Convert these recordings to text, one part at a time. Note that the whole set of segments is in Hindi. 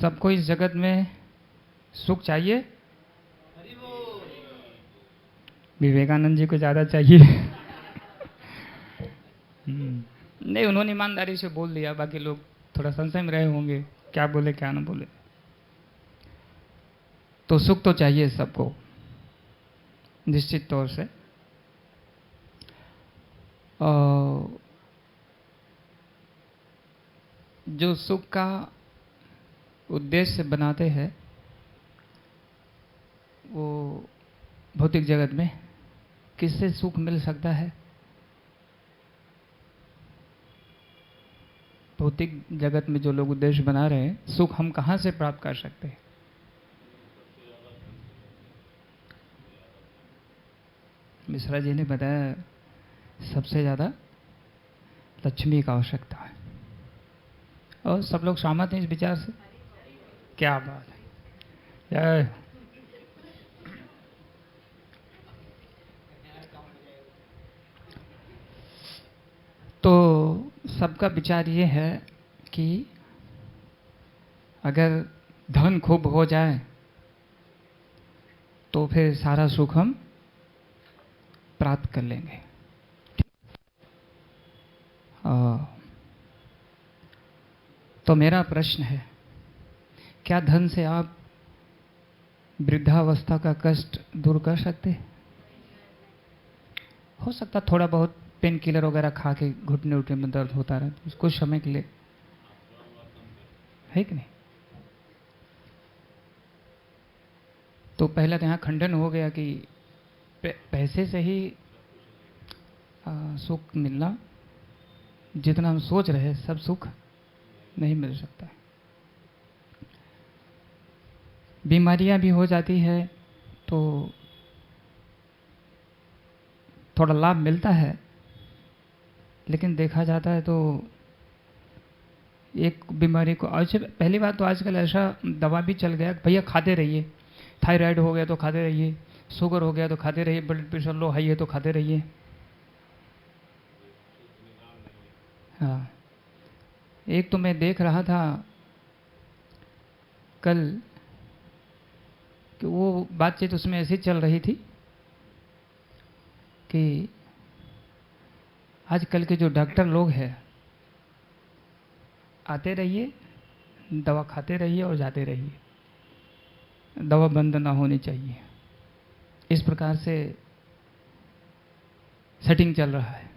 सबको इस जगत में सुख चाहिए। विवेकानंद जी को ज़्यादा चाहिए। नहीं, उन्होंने ईमानदारी से बोल दिया, बाकी लोग थोड़ा संशय में रहे होंगे क्या बोले क्या ना बोले। तो सुख तो चाहिए सबको निश्चित तौर से। और जो सुख का उद्देश्य बनाते हैं वो भौतिक जगत में किससे सुख मिल सकता है? भौतिक जगत में जो लोग उद्देश्य बना रहे हैं, सुख हम कहाँ से प्राप्त कर सकते हैं? मिश्रा जी ने बताया सबसे ज़्यादा लक्ष्मी का आवश्यकता है। और सब लोग सहमत हैं इस विचार से? क्या बात है। तो सबका विचार ये है कि अगर धन खूब हो जाए तो फिर सारा सुख हम प्राप्त कर लेंगे। तो मेरा प्रश्न है, क्या धन से आप वृद्धावस्था का कष्ट दूर कर सकते हैं? हो सकता थोड़ा बहुत पेन किलर वगैरह खा के घुटने उठने में दर्द होता रहे कुछ समय के लिए, है कि नहीं? तो पहला तो यहाँ खंडन हो गया कि पैसे से ही सुख मिलना, जितना हम सोच रहे हैं सब सुख नहीं मिल सकता है। बीमारियां भी हो जाती है तो थोड़ा लाभ मिलता है, लेकिन देखा जाता है तो एक बीमारी को आज पहली बात तो आजकल ऐसा दवा भी चल गया, भैया खाते रहिए, थायराइड हो गया तो खाते रहिए, शुगर हो गया तो खाते रहिए, ब्लड प्रेशर लो हाई है तो खाते रहिए। हाँ, एक तो मैं देख रहा था कल कि वो बातचीत उसमें ऐसी चल रही थी कि आजकल के जो डॉक्टर लोग हैं, आते रहिए, दवा खाते रहिए और जाते रहिए, दवा बंद ना होनी चाहिए, इस प्रकार से सेटिंग चल रहा है।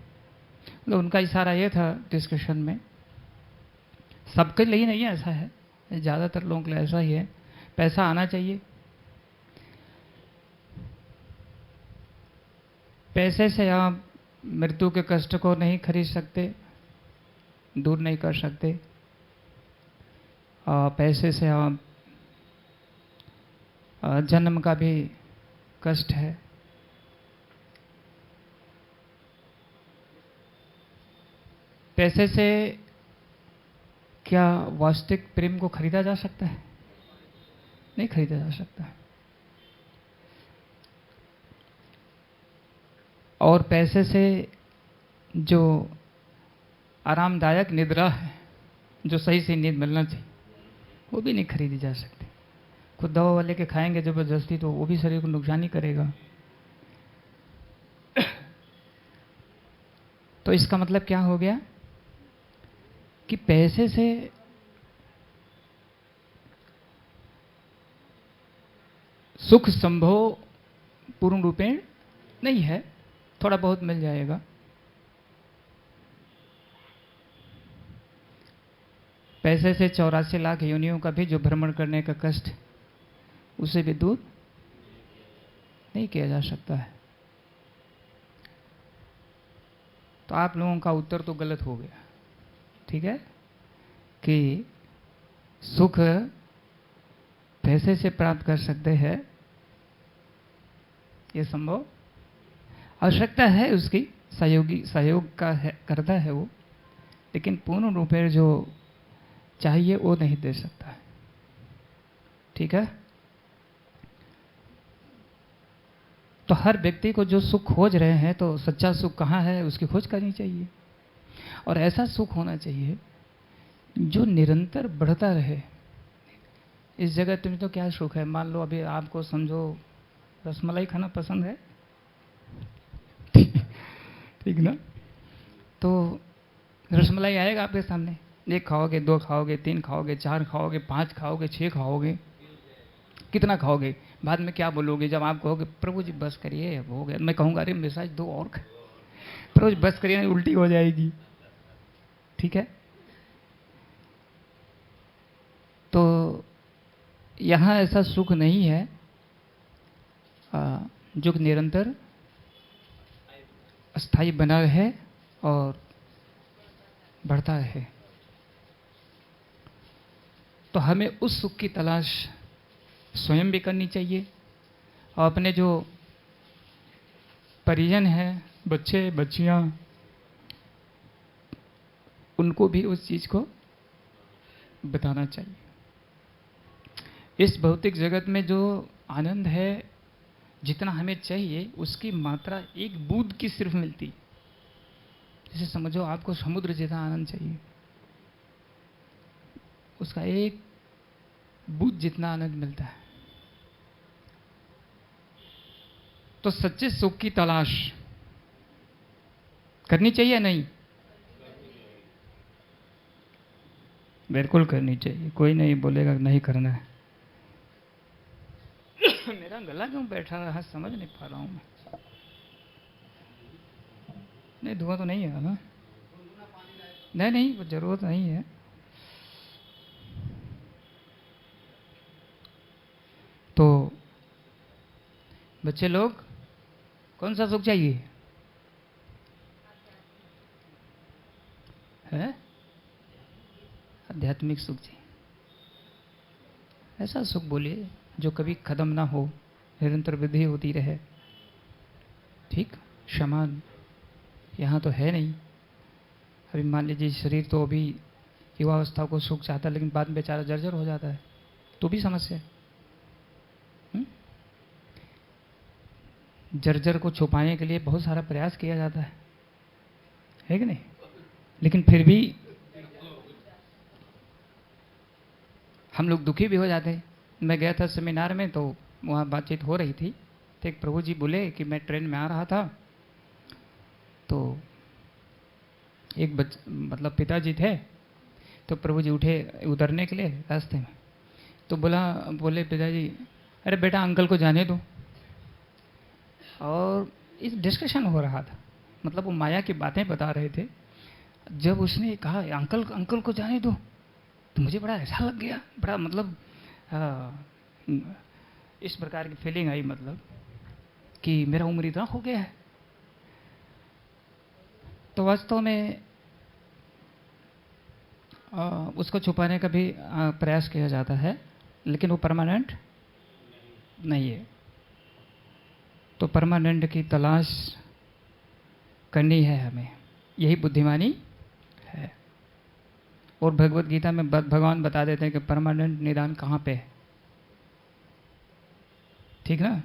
तो उनका इशारा ये था डिस्कशन में, सबके लिए नहीं ऐसा है, ज़्यादातर लोगों के लिए ऐसा ही है, पैसा आना चाहिए, पैसे से आप मृत्यु के कष्ट को नहीं खरीद सकते, दूर नहीं कर सकते, पैसे से आप जन्म का भी कष्ट है, पैसे से क्या वास्तविक प्रेम को खरीदा जा सकता है? नहीं खरीदा जा सकता है। और पैसे से जो आरामदायक निद्रा है, जो सही से नींद मिलना चाहिए, वो भी नहीं खरीदी जा सकती। खुद दवा वाले के खाएंगे जबरदस्ती तो वो भी शरीर को नुकसान ही करेगा। तो इसका मतलब क्या हो गया कि पैसे से सुख संभव पूर्ण रूपेण नहीं है, थोड़ा बहुत मिल जाएगा। पैसे से 84 लाख योनियों का भी जो भ्रमण करने का कष्ट, उसे भी दूर नहीं किया जा सकता है। तो आप लोगों का उत्तर तो गलत हो गया, ठीक है, कि सुख पैसे से प्राप्त कर सकते हैं, ये संभव, आवश्यकता है उसकी, सहयोग का है, करता है वो, लेकिन पूर्ण रूप में जो चाहिए वो नहीं दे सकता है, ठीक है। तो हर व्यक्ति को जो सुख खोज रहे हैं, तो सच्चा सुख कहाँ है उसकी खोज करनी चाहिए, और ऐसा सुख होना चाहिए जो निरंतर बढ़ता रहे, इस जगत में तो क्या सुख है? मान लो अभी आपको समझो रसमलाई खाना पसंद है, ठीक ना? तो रसमलाई आएगा आपके सामने, 1 खाओगे, 2 खाओगे, 3 खाओगे, 4 खाओगे, 5 खाओगे, 6 खाओगे, कितना खाओगे? बाद में क्या बोलोगे जब आप कहोगे प्रभु जी बस करिए, अब हो गया? मैं कहूँगा अरे मिसाज 2 और प्रभु जी बस करिए, उल्टी हो जाएगी। ठीक है? तो यहाँ ऐसा सुख नहीं है जो निरंतर स्थायी बना रहे और बढ़ता रहे। तो हमें उस सुख की तलाश स्वयं भी करनी चाहिए और अपने जो परिजन हैं, बच्चे बच्चियां, उनको भी उस चीज को बताना चाहिए। इस भौतिक जगत में जो आनंद है, जितना हमें चाहिए उसकी मात्रा 1 बूंद की सिर्फ मिलती। जैसे समझो आपको समुद्र जितना आनंद चाहिए, उसका 1 बूंद जितना आनंद मिलता है। तो सच्चे सुख की तलाश करनी चाहिए या नहीं? बिल्कुल करनी चाहिए, कोई नहीं बोलेगा नहीं करना है। मेरा गला क्यों बैठा रहा समझ नहीं पा रहा हूं मैं। नहीं धुआं तो नहीं है ना? नहीं नहीं, वो जरूरत नहीं है। तो बच्चे लोग, कौन सा सुख चाहिए? है आध्यात्मिक सुख चाहिए। ऐसा सुख बोलिए जो कभी खत्म ना हो, निरंतर वृद्धि होती रहे। ठीक, समान यहाँ तो है नहीं। अभी मान लीजिए शरीर तो अभी युवावस्था को सुख चाहता है, लेकिन बाद में बेचारा जर्जर हो जाता है, तो भी समस्या है। जर्जर को छुपाने के लिए बहुत सारा प्रयास किया जाता है कि नहीं? लेकिन फिर भी हम लोग दुखी भी हो जाते हैं। मैं गया था सेमिनार में, तो वहाँ बातचीत हो रही थी, तो एक प्रभु जी बोले कि मैं ट्रेन में आ रहा था, तो एक मतलब पिताजी थे, तो प्रभु जी उठे उतरने के लिए रास्ते में, तो बोले पिताजी अरे बेटा अंकल को जाने दो। और इस डिस्कशन हो रहा था, मतलब वो माया की बातें बता रहे थे। जब उसने कहा अंकल को जाने दो, तो मुझे बड़ा ऐसा लग गया, बड़ा मतलब इस प्रकार की फीलिंग आई, मतलब कि मेरा उम्र इतना हो गया है। तो वास्तव में उसको छुपाने का भी प्रयास किया जाता है, लेकिन वो परमानेंट नहीं है। तो परमानेंट की तलाश करनी है हमें, यही बुद्धिमानी है। और भगवत गीता में भगवान बता देते हैं कि परमानेंट निदान कहाँ पे है। ठीक ना?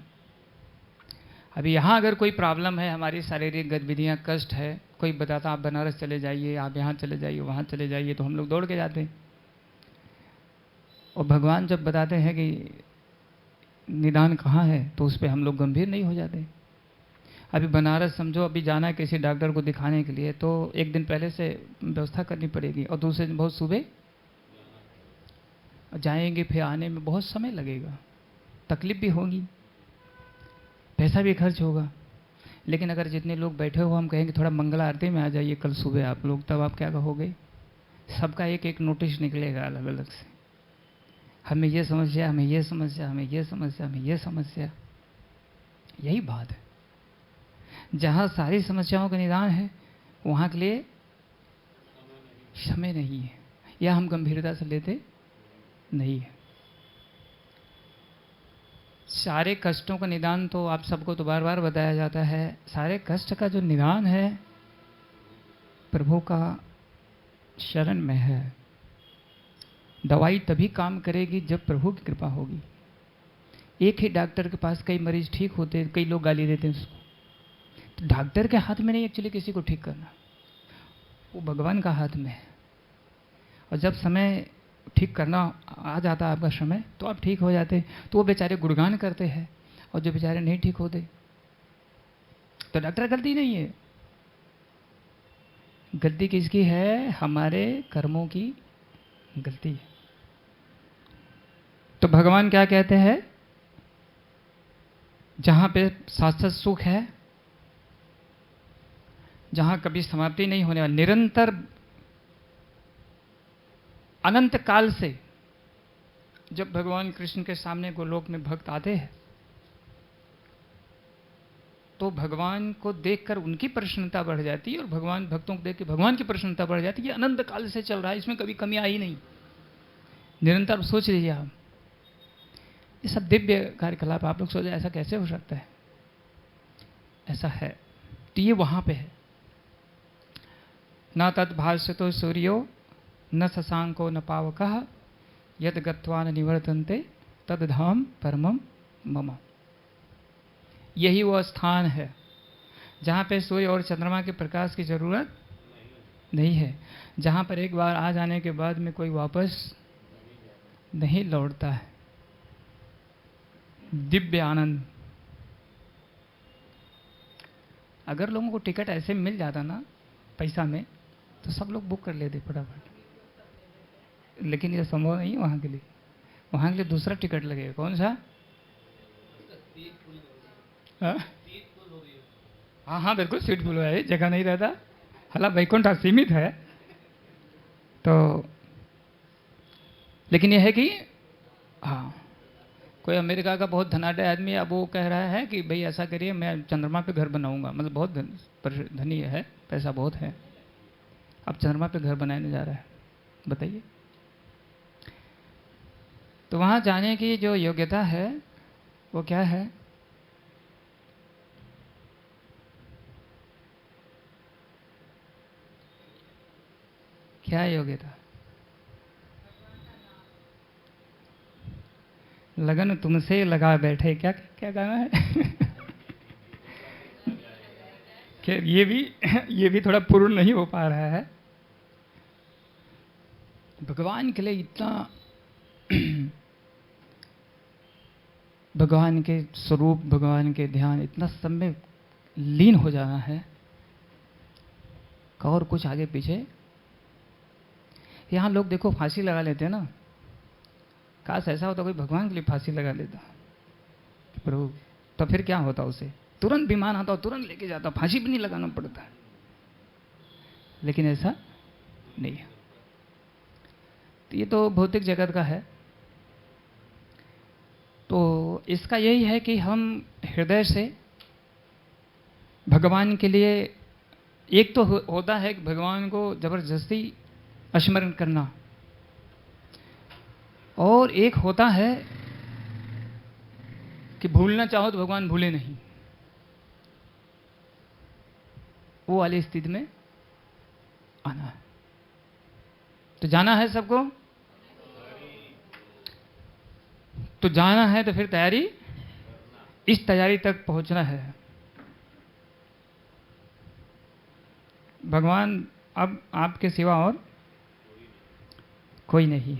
अभी यहाँ अगर कोई प्रॉब्लम है, हमारी शारीरिक गतिविधियाँ कष्ट है, कोई बताता आप बनारस चले जाइए, आप यहाँ चले जाइए, वहाँ चले जाइए, तो हम लोग दौड़ के जाते हैं। और भगवान जब बताते हैं कि निदान कहाँ है, तो उस पर हम लोग गंभीर नहीं हो जाते। अभी बनारस समझो, अभी जाना है किसी डॉक्टर को दिखाने के लिए, तो 1 दिन पहले से व्यवस्था करनी पड़ेगी, और दूसरे दिन बहुत सुबह जाएंगे, फिर आने में बहुत समय लगेगा, तकलीफ भी होगी, पैसा भी खर्च होगा। लेकिन अगर जितने लोग बैठे हो हम कहेंगे थोड़ा मंगला आरती में आ जाइए कल सुबह आप लोग, तब आप क्या कहोगे? सबका एक एक नोटिस निकलेगा अलग अलग से, हमें ये समस्या, हमें ये समस्या, हमें ये समस्या, हमें ये समस्या। यही बात है, जहाँ सारी समस्याओं का निदान है वहाँ के लिए समय नहीं है, या हम गंभीरता से लेते नहीं है। सारे कष्टों का निदान तो आप सबको तो बार बार बताया जाता है, सारे कष्ट का जो निदान है प्रभु का शरण में है। दवाई तभी काम करेगी जब प्रभु की कृपा होगी। एक ही डॉक्टर के पास कई मरीज ठीक होते हैं, कई लोग गाली देते हैं उसको। तो डॉक्टर के हाथ में नहीं एक्चुअली किसी को ठीक करना, वो भगवान का हाथ में है। और जब समय ठीक करना आ जाता आपका समय, तो आप ठीक हो जाते। तो वो बेचारे गुणगान करते हैं, और जो बेचारे नहीं ठीक होते, तो डॉक्टर गलती नहीं है, गलती किसकी है? हमारे कर्मों की गलती है। तो भगवान क्या कहते हैं? जहां पे शाश्वत सुख है, जहां कभी समाप्ति नहीं होने वाली, निरंतर अनंत काल से जब भगवान कृष्ण के सामने गोलोक में भक्त आते हैं, तो भगवान को देखकर उनकी प्रसन्नता बढ़ जाती है, और भगवान भक्तों को देख के भगवान की प्रसन्नता बढ़ जाती है। ये अनंत काल से चल रहा है, इसमें कभी कमी आई नहीं, निरंतर। सोच लीजिए आप, ये सब दिव्य कार्यकलाप। आप लोग सोचे ऐसा कैसे हो सकता है? ऐसा है, तो ये वहां पे है। न तद्भाष्यतो सूर्यो न शशांको न पावकः यद गत्वा न निवर्तन्ते तद धाम परमम मम। यही वो स्थान है जहाँ पे सूर्य और चंद्रमा के प्रकाश की जरूरत नहीं है, जहाँ पर एक बार आ जाने के बाद में कोई वापस नहीं लौटता है। दिव्य आनंद। अगर लोगों को टिकट ऐसे मिल जाता ना पैसा में, तो सब लोग बुक कर लेते फटाफट, लेकिन ये संभव नहीं है वहाँ के लिए। वहाँ के लिए दूसरा टिकट लगेगा। कौन सा? हाँ हाँ बिल्कुल, सीट फुल है, जगह नहीं रहता। हालांकि वैकुंठ सीमित है, तो लेकिन यह है कि हाँ, कोई अमेरिका का बहुत धनाढ़ आदमी, अब वो कह रहा है कि भाई ऐसा करिए, मैं चंद्रमा पे घर बनाऊंगा। मतलब बहुत धनी है, पैसा बहुत है, अब चंद्रमा पे घर बनाने जा रहा है। बताइए। तो वहाँ जाने की जो योग्यता है वो क्या है? क्या योग्यता? लगन तुमसे लगा बैठे, क्या क्या गाना है? खैर ये भी थोड़ा पूर्ण नहीं हो पा रहा है। भगवान के लिए इतना भगवान के स्वरूप, भगवान के ध्यान, इतना सब में लीन हो जाना है, और कुछ आगे पीछे। यहाँ लोग देखो फांसी लगा लेते हैं ना, काश ऐसा होता कोई भगवान के लिए फांसी लगा लेता प्रभु, तो फिर क्या होता? उसे तुरंत विमान आता और तुरंत लेके जाता, फांसी भी नहीं लगाना पड़ता। लेकिन ऐसा नहीं है। तो ये तो भौतिक जगत का है। तो इसका यही है कि हम हृदय से भगवान के लिए, एक तो होता है कि भगवान को जबरदस्ती स्मरण करना, और एक होता है कि भूलना चाहो तो भगवान भूले नहीं, वो वाली स्थिति में आना है। तो जाना है सबको, तो जाना है तो फिर तैयारी, इस तैयारी तक पहुंचना है। भगवान अब आपके सिवा और कोई नहीं।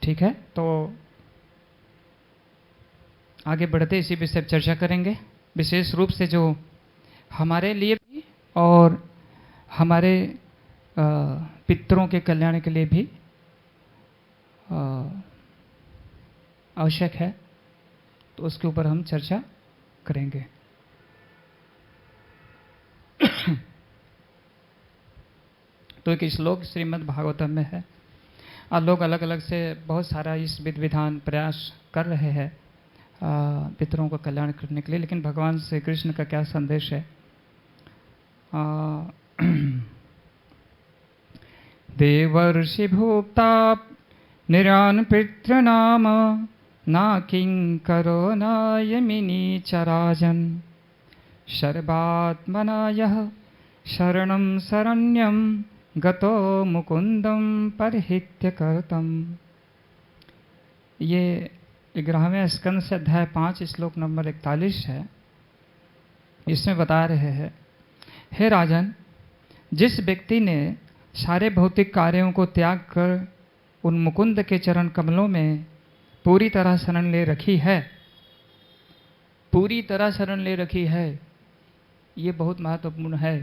ठीक है, तो आगे बढ़ते इसी विषय पर चर्चा करेंगे, विशेष रूप से जो हमारे लिए भी और हमारे पितरों के कल्याण के लिए भी आवश्यक है, तो उसके ऊपर हम चर्चा करेंगे। तो एक श्लोक श्रीमद् भागवतम में है, और लोग अलग अलग से बहुत सारा इस विधि विधान प्रयास कर रहे हैं पितरों का कल्याण करने के लिए, लेकिन भगवान श्री कृष्ण का क्या संदेश है? देवर्षि भोक्ता निरान पितृनाम ना किंकरो नायमिनी चराजन सर्वात्मना यः शरणं शरण्यं गतो मुकुंदम परहित्य करतम। ये 11वें स्कंद से अध्याय 5 श्लोक नंबर 41 है। इसमें बता रहे हैं, हे राजन, जिस व्यक्ति ने सारे भौतिक कार्यों को त्याग कर उन मुकुंद के चरण कमलों में पूरी तरह शरण ले रखी है, पूरी तरह शरण ले रखी है, ये बहुत महत्वपूर्ण है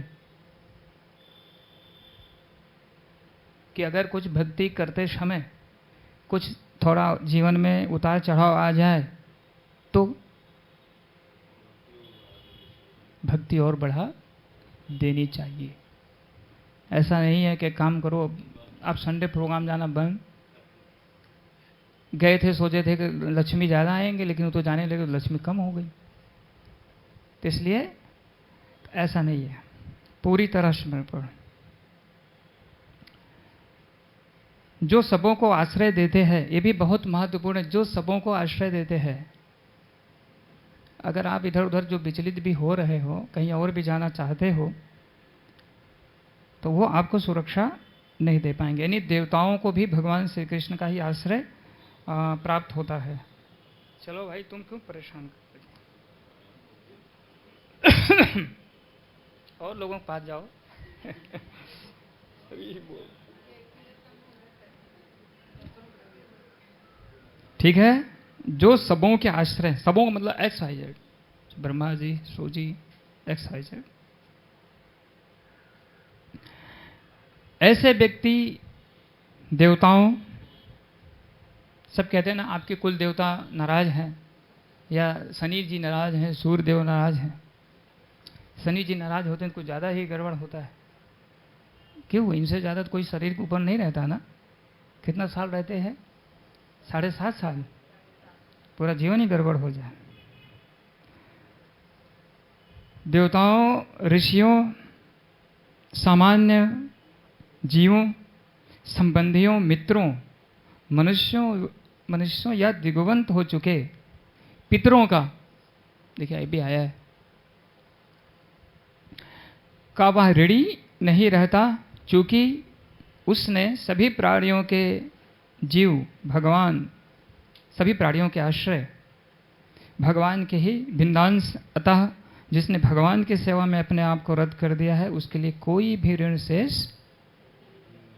कि अगर कुछ भक्ति करते समय कुछ थोड़ा जीवन में उतार चढ़ाव आ जाए तो भक्ति और बढ़ा देनी चाहिए। ऐसा नहीं है कि काम करो, आप संडे प्रोग्राम जाना बंद, गए थे सोचे थे कि लक्ष्मी ज़्यादा आएंगे लेकिन वो तो जाने लगे तो लक्ष्मी कम हो गई। तो इसलिए ऐसा नहीं है, पूरी तरह समर्पण। जो सबों को आश्रय देते हैं, ये भी बहुत महत्वपूर्ण है, जो सबों को आश्रय देते हैं। अगर आप इधर उधर जो विचलित भी हो रहे हो, कहीं और भी जाना चाहते हो, तो वो आपको सुरक्षा नहीं दे पाएंगे। यानी देवताओं को भी भगवान श्री कृष्ण का ही आश्रय प्राप्त होता है। चलो भाई, तुम क्यों परेशान करते और लोगों के पास जाओ। ठीक है, जो सबों के आश्रय, सबों का मतलब x Y Z, Brahma ji, Shiv जी, एक्स वाई जेड, ऐसे व्यक्ति देवताओं, सब कहते हैं ना आपके कुल देवता नाराज हैं या शनि जी नाराज हैं, सूर्य देव नाराज हैं। शनि जी नाराज होते हैं तो कुछ ज़्यादा ही गड़बड़ होता है। क्यों? इनसे ज़्यादा तो कोई शरीर के ऊपर नहीं रहता ना। कितना साल रहते हैं? 7.5 साल, पूरा जीवन ही गड़बड़ हो जाए। देवताओं, ऋषियों, सामान्य जीवों, संबंधियों, मित्रों, मनुष्यों या दिग्वंत हो चुके पितरों का, देखिए ये भी आया है, का वह ऋणी नहीं रहता, चूंकि उसने सभी प्राणियों के जीव भगवान, सभी प्राणियों के आश्रय भगवान के ही भिन्नांश, अतः जिसने भगवान की सेवा में अपने आप को रद्द कर दिया है उसके लिए कोई भी ऋण शेष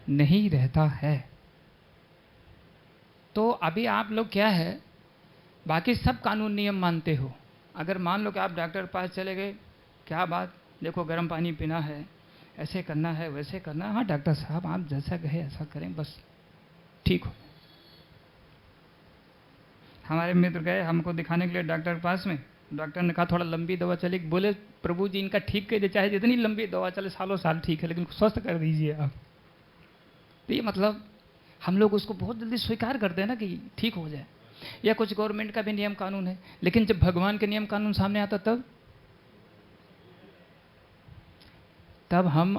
नहीं रहता है। तो अभी आप लोग क्या है, बाकी सब कानून नियम मानते हो। अगर मान लो कि आप डॉक्टर के पास चले गए, क्या बात, देखो गर्म पानी पीना है, ऐसे करना है, वैसे करना है, हाँ डॉक्टर साहब आप जैसा कहे ऐसा करें, बस ठीक हो। हमारे मित्र गए हमको दिखाने के लिए डॉक्टर के पास में, डॉक्टर ने कहा थोड़ा लंबी दवा चले, बोले प्रभु जी इनका ठीक कर दे, चाहे जितनी लंबी दवा चले सालों साल ठीक है, लेकिन स्वस्थ कर दीजिए आप। तो ये मतलब हम लोग उसको बहुत जल्दी स्वीकार करते हैं ना कि ठीक हो जाए। या कुछ गवर्नमेंट का भी नियम कानून है, लेकिन जब भगवान के नियम कानून सामने आता तब हम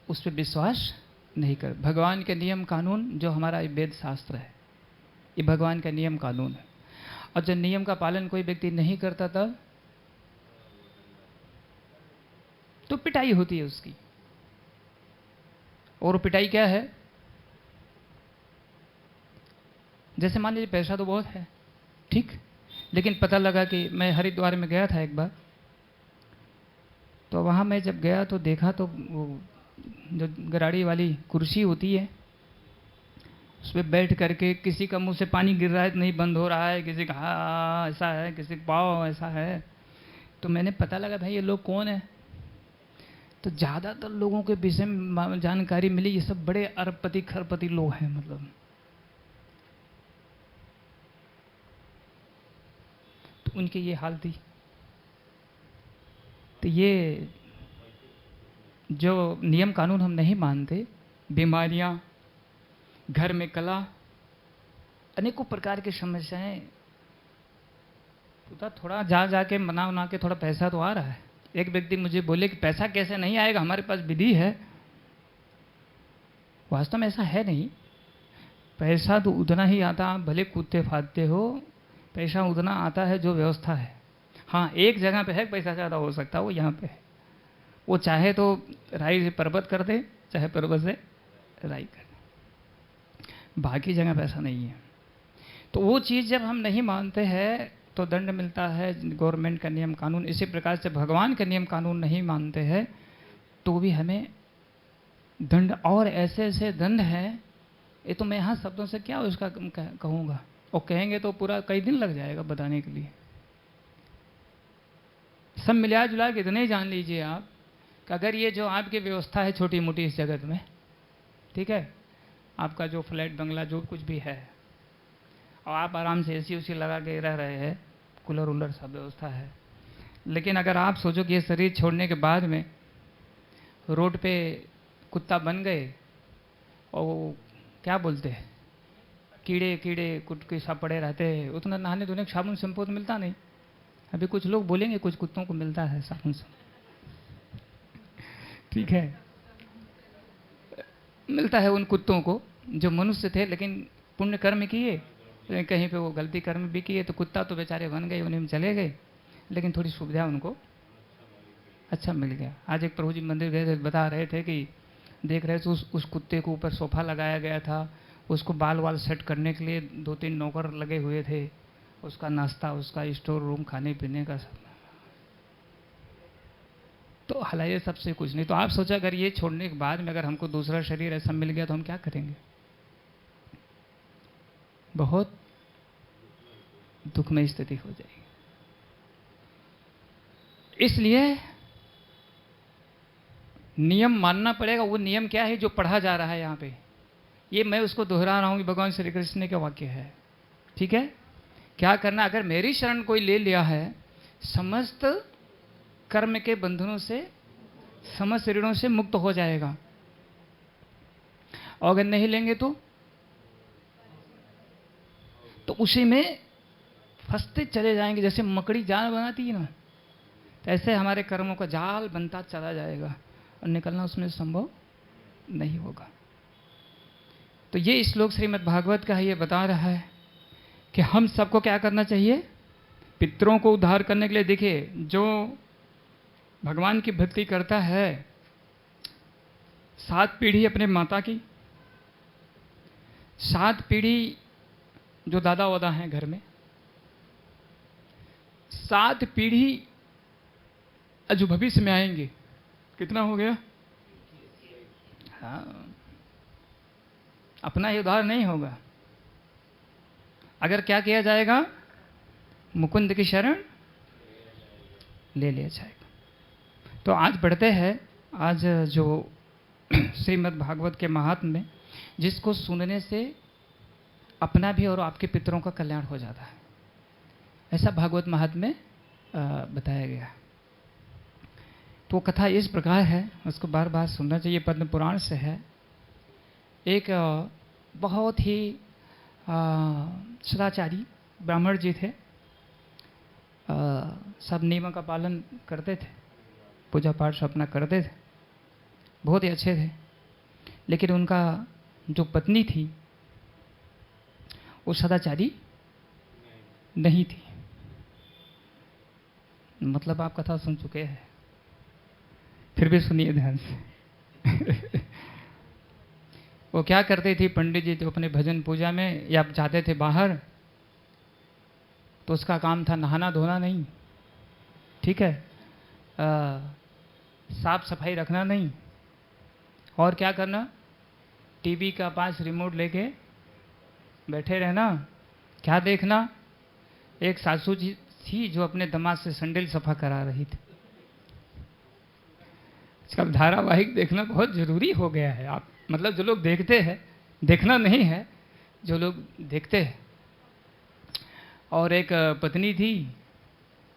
उस पर विश्वास नहीं कर। भगवान के नियम कानून जो हमारा वेद शास्त्र है, ये भगवान का नियम कानून है। और जब नियम का पालन कोई व्यक्ति नहीं करता तब तो पिटाई होती है उसकी। और पिटाई क्या है? जैसे मान लीजिए पैसा तो बहुत है, ठीक, लेकिन पता लगा कि मैं हरिद्वार में गया था एक बार, तो वहाँ मैं जब गया तो देखा तो वो जो गराड़ी वाली कुर्सी होती है उस पर बैठ करके किसी का मुंह से पानी गिर रहा है तो नहीं बंद हो रहा है, किसी का हाँ ऐसा है, किसी का पाँव ऐसा है। तो मैंने पता लगा भाई ये लोग कौन है। तो ज़्यादातर लोगों के विषय में जानकारी मिली, ये सब बड़े अरबपति खरबपति लोग हैं, मतलब तो उनकी ये हाल थी। तो ये जो नियम कानून हम नहीं मानते, बीमारियां, घर में कला, अनेकों प्रकार की समस्याएं, थोड़ा जाके मना उना के थोड़ा पैसा तो आ रहा है। एक व्यक्ति मुझे बोले कि पैसा कैसे नहीं आएगा, हमारे पास विधि है। वास्तव में ऐसा है नहीं, पैसा तो उतना ही आता, आप भले कूदते फादते हो, पैसा उतना आता है जो व्यवस्था है। हाँ, एक जगह पे है पैसा ज़्यादा हो सकता है, वो यहाँ पे है। वो चाहे तो राई से पर्वत कर दे, चाहे पर्वत से राई कर दे, बाकी जगह पैसा नहीं है। तो वो चीज़ जब हम नहीं मानते हैं तो दंड मिलता है, गवर्नमेंट का नियम कानून। इसी प्रकार से भगवान का नियम कानून नहीं मानते हैं तो भी हमें दंड, और ऐसे ऐसे दंड हैं, ये तो मैं यहाँ शब्दों से क्या उसका कहूँगा, और कहेंगे तो पूरा कई दिन लग जाएगा बताने के लिए। सब मिला जुला के इतने जान लीजिए आप कि अगर ये जो आपकी व्यवस्था है छोटी मोटी इस जगत में, ठीक है, आपका जो फ्लैट बंगला जो कुछ भी है, और आप आराम से एसी उसी लगा के रह रहे हैं, कूलर वूलर सब व्यवस्था है, लेकिन अगर आप सोचो कि ये शरीर छोड़ने के बाद में रोड पे कुत्ता बन गए और वो क्या बोलते हैं, कीड़े कीड़े कुटके सब पड़े रहते हैं, उतना नहाने धोने का साबुन शैम्पू तो मिलता नहीं। अभी कुछ लोग बोलेंगे कुछ कुत्तों को मिलता है साबुन से, ठीक है, मिलता है उन कुत्तों को जो मनुष्य थे लेकिन पुण्य कर्म किए, कहीं पे वो गलती कर्म भी किए, तो कुत्ता तो बेचारे बन गए, उन्हीं में चले गए, लेकिन थोड़ी सुविधा उनको अच्छा मिल गया। आज एक प्रभु जी मंदिर गए थे, बता रहे थे कि देख रहे थे उस कुत्ते को ऊपर सोफा लगाया गया था, उसको बाल वाल सेट करने के लिए 2-3 नौकर लगे हुए थे, उसका नाश्ता, उसका स्टोर रूम, खाने पीने का सब। तो हालांकि सबसे कुछ नहीं, तो आप सोचा अगर ये छोड़ने के बाद में अगर हमको दूसरा शरीर ऐसा मिल गया तो हम क्या करेंगे? बहुत दुखमय स्थिति हो जाएगी। इसलिए नियम मानना पड़ेगा। वो नियम क्या है जो पढ़ा जा रहा है यहाँ पे, ये मैं उसको दोहरा रहा हूँ कि भगवान श्री कृष्ण के वाक्य है, ठीक है। क्या करना, अगर मेरी शरण कोई ले लिया है, समस्त कर्म के बंधनों से, समस्त ऋणों से मुक्त हो जाएगा, और अगर नहीं लेंगे तो उसी में फंसते चले जाएंगे। जैसे मकड़ी जाल बनाती है ना, तो ऐसे हमारे कर्मों का जाल बनता चला जाएगा और निकलना उसमें संभव नहीं होगा। तो ये श्लोक श्रीमद् भागवत का है, ये बता रहा है कि हम सबको क्या करना चाहिए, पितरों को उद्धार करने के लिए। देखिए, जो भगवान की भक्ति करता है, 7 पीढ़ी अपने माता की, 7 पीढ़ी जो दादा वादा हैं घर में, 7 पीढ़ी जो भविष्य में आएंगे, कितना हो गया? हाँ, अपना ही उद्धार नहीं होगा अगर क्या किया जाएगा, मुकुंद की शरण ले लिया जाएगा। तो आज बढ़ते हैं, आज जो श्रीमद् भागवत के महात्म्य में, जिसको सुनने से अपना भी और आपके पितरों का कल्याण हो जाता है, ऐसा भागवत महात्म्य में बताया गया। तो कथा इस प्रकार है, उसको बार बार सुनना चाहिए। पद्म पुराण से है। एक बहुत ही सदाचारी ब्राह्मण जी थे, सब नियमों का पालन करते थे, पूजा पाठ सब अपना करते थे, बहुत ही अच्छे थे, लेकिन उनका जो पत्नी थी वो सदाचारी नहीं थी। मतलब आप कथा सुन चुके हैं, फिर भी सुनिए ध्यान से। वो क्या करते थे, पंडित जी तो अपने भजन पूजा में या जाते थे बाहर, तो उसका काम था नहाना धोना नहीं, ठीक है, साफ सफाई रखना नहीं, और क्या करना, टीवी का 5 रिमोट लेके बैठे रहना। क्या देखना, एक सासू जी थी जो अपने दामाद से संडेल सफा करा रही थी। आजकल धारावाहिक देखना बहुत जरूरी हो गया है। आप मतलब जो लोग देखते हैं, देखना नहीं है, जो लोग देखते हैं। और एक पत्नी थी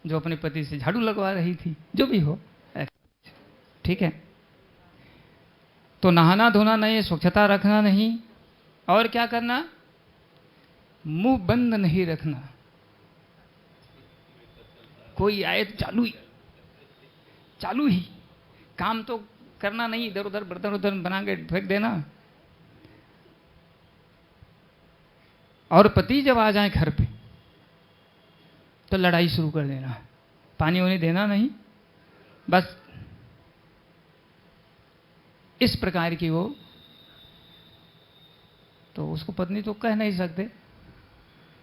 जो अपने पति से झाड़ू लगवा रही थी, जो भी हो, ठीक है। तो नहाना धोना नहीं, स्वच्छता रखना नहीं, और क्या करना, मुंह बंद नहीं रखना। कोई आए तो चालू ही काम तो करना नहीं, इधर उधर बर्तन उधर बना के फेंक देना। और पति जब आ जाए घर पे तो लड़ाई शुरू कर देना, पानी वानी देना नहीं, बस इस प्रकार की वो। तो उसको पत्नी तो कह नहीं सकते,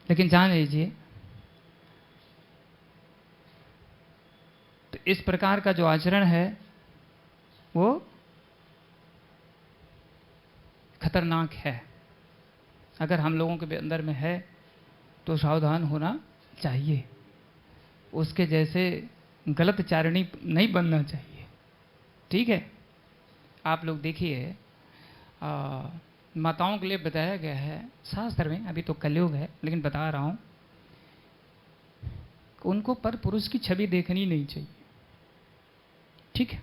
लेकिन जान लीजिए, तो इस प्रकार का जो आचरण है वो खतरनाक है। अगर हम लोगों के अंदर में है तो सावधान होना चाहिए, उसके जैसे गलत चारणी नहीं बनना चाहिए। ठीक है, आप लोग देखिए, माताओं के लिए बताया गया है शास्त्र में, अभी तो कलयुग है लेकिन बता रहा हूँ, उनको पर पुरुष की छवि देखनी नहीं चाहिए। ठीक है,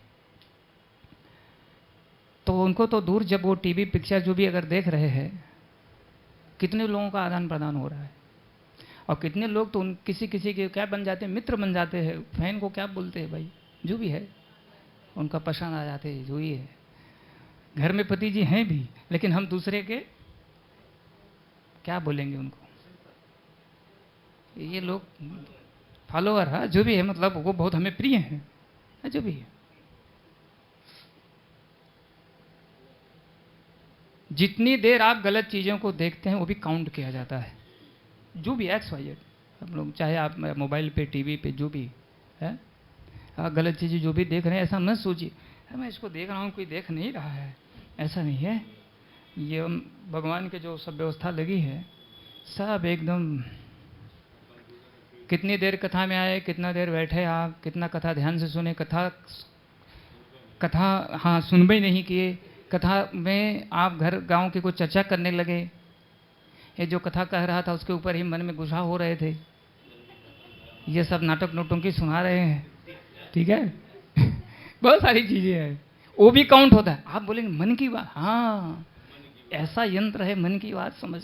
तो उनको तो दूर, जब वो टीवी पिक्चर जो भी अगर देख रहे हैं, कितने लोगों का आदान प्रदान हो रहा है, और कितने लोग तो किसी किसी के क्या बन जाते हैं, मित्र बन जाते हैं। फैन को क्या बोलते हैं भाई, जो भी है उनका पसंद आ जाते हैं, जो ही है। घर में पति जी हैं भी, लेकिन हम दूसरे के क्या बोलेंगे उनको, ये लोग फॉलोअर है, जो भी है, मतलब वो बहुत हमें प्रिय हैं, जो भी है। जितनी देर आप गलत चीज़ों को देखते हैं वो भी काउंट किया जाता है, जो भी एक्स वाई जेड। हम लोग चाहे आप मोबाइल पे, टीवी पे, जो भी है, गलत चीज़ें जो भी देख रहे हैं, ऐसा मत सोचिए मैं इसको देख रहा हूँ, कोई देख नहीं रहा है, ऐसा नहीं है। ये भगवान के जो सब व्यवस्था लगी है, सब एकदम, कितनी देर कथा में आए, कितना देर बैठे आप, कितना कथा ध्यान से सुने, कथा हाँ सुन भी नहीं किए, कथा में आप घर गांव की कुछ चर्चा करने लगे, ये जो कथा कह रहा था उसके ऊपर ही मन में गुस्सा हो रहे थे, ये सब नाटक नोटंकी सुना रहे हैं। ठीक है बहुत सारी चीज़ें हैं, वो भी काउंट होता है। आप बोलेंगे मन की बात, हाँ ऐसा यंत्र है, मन की बात समझ,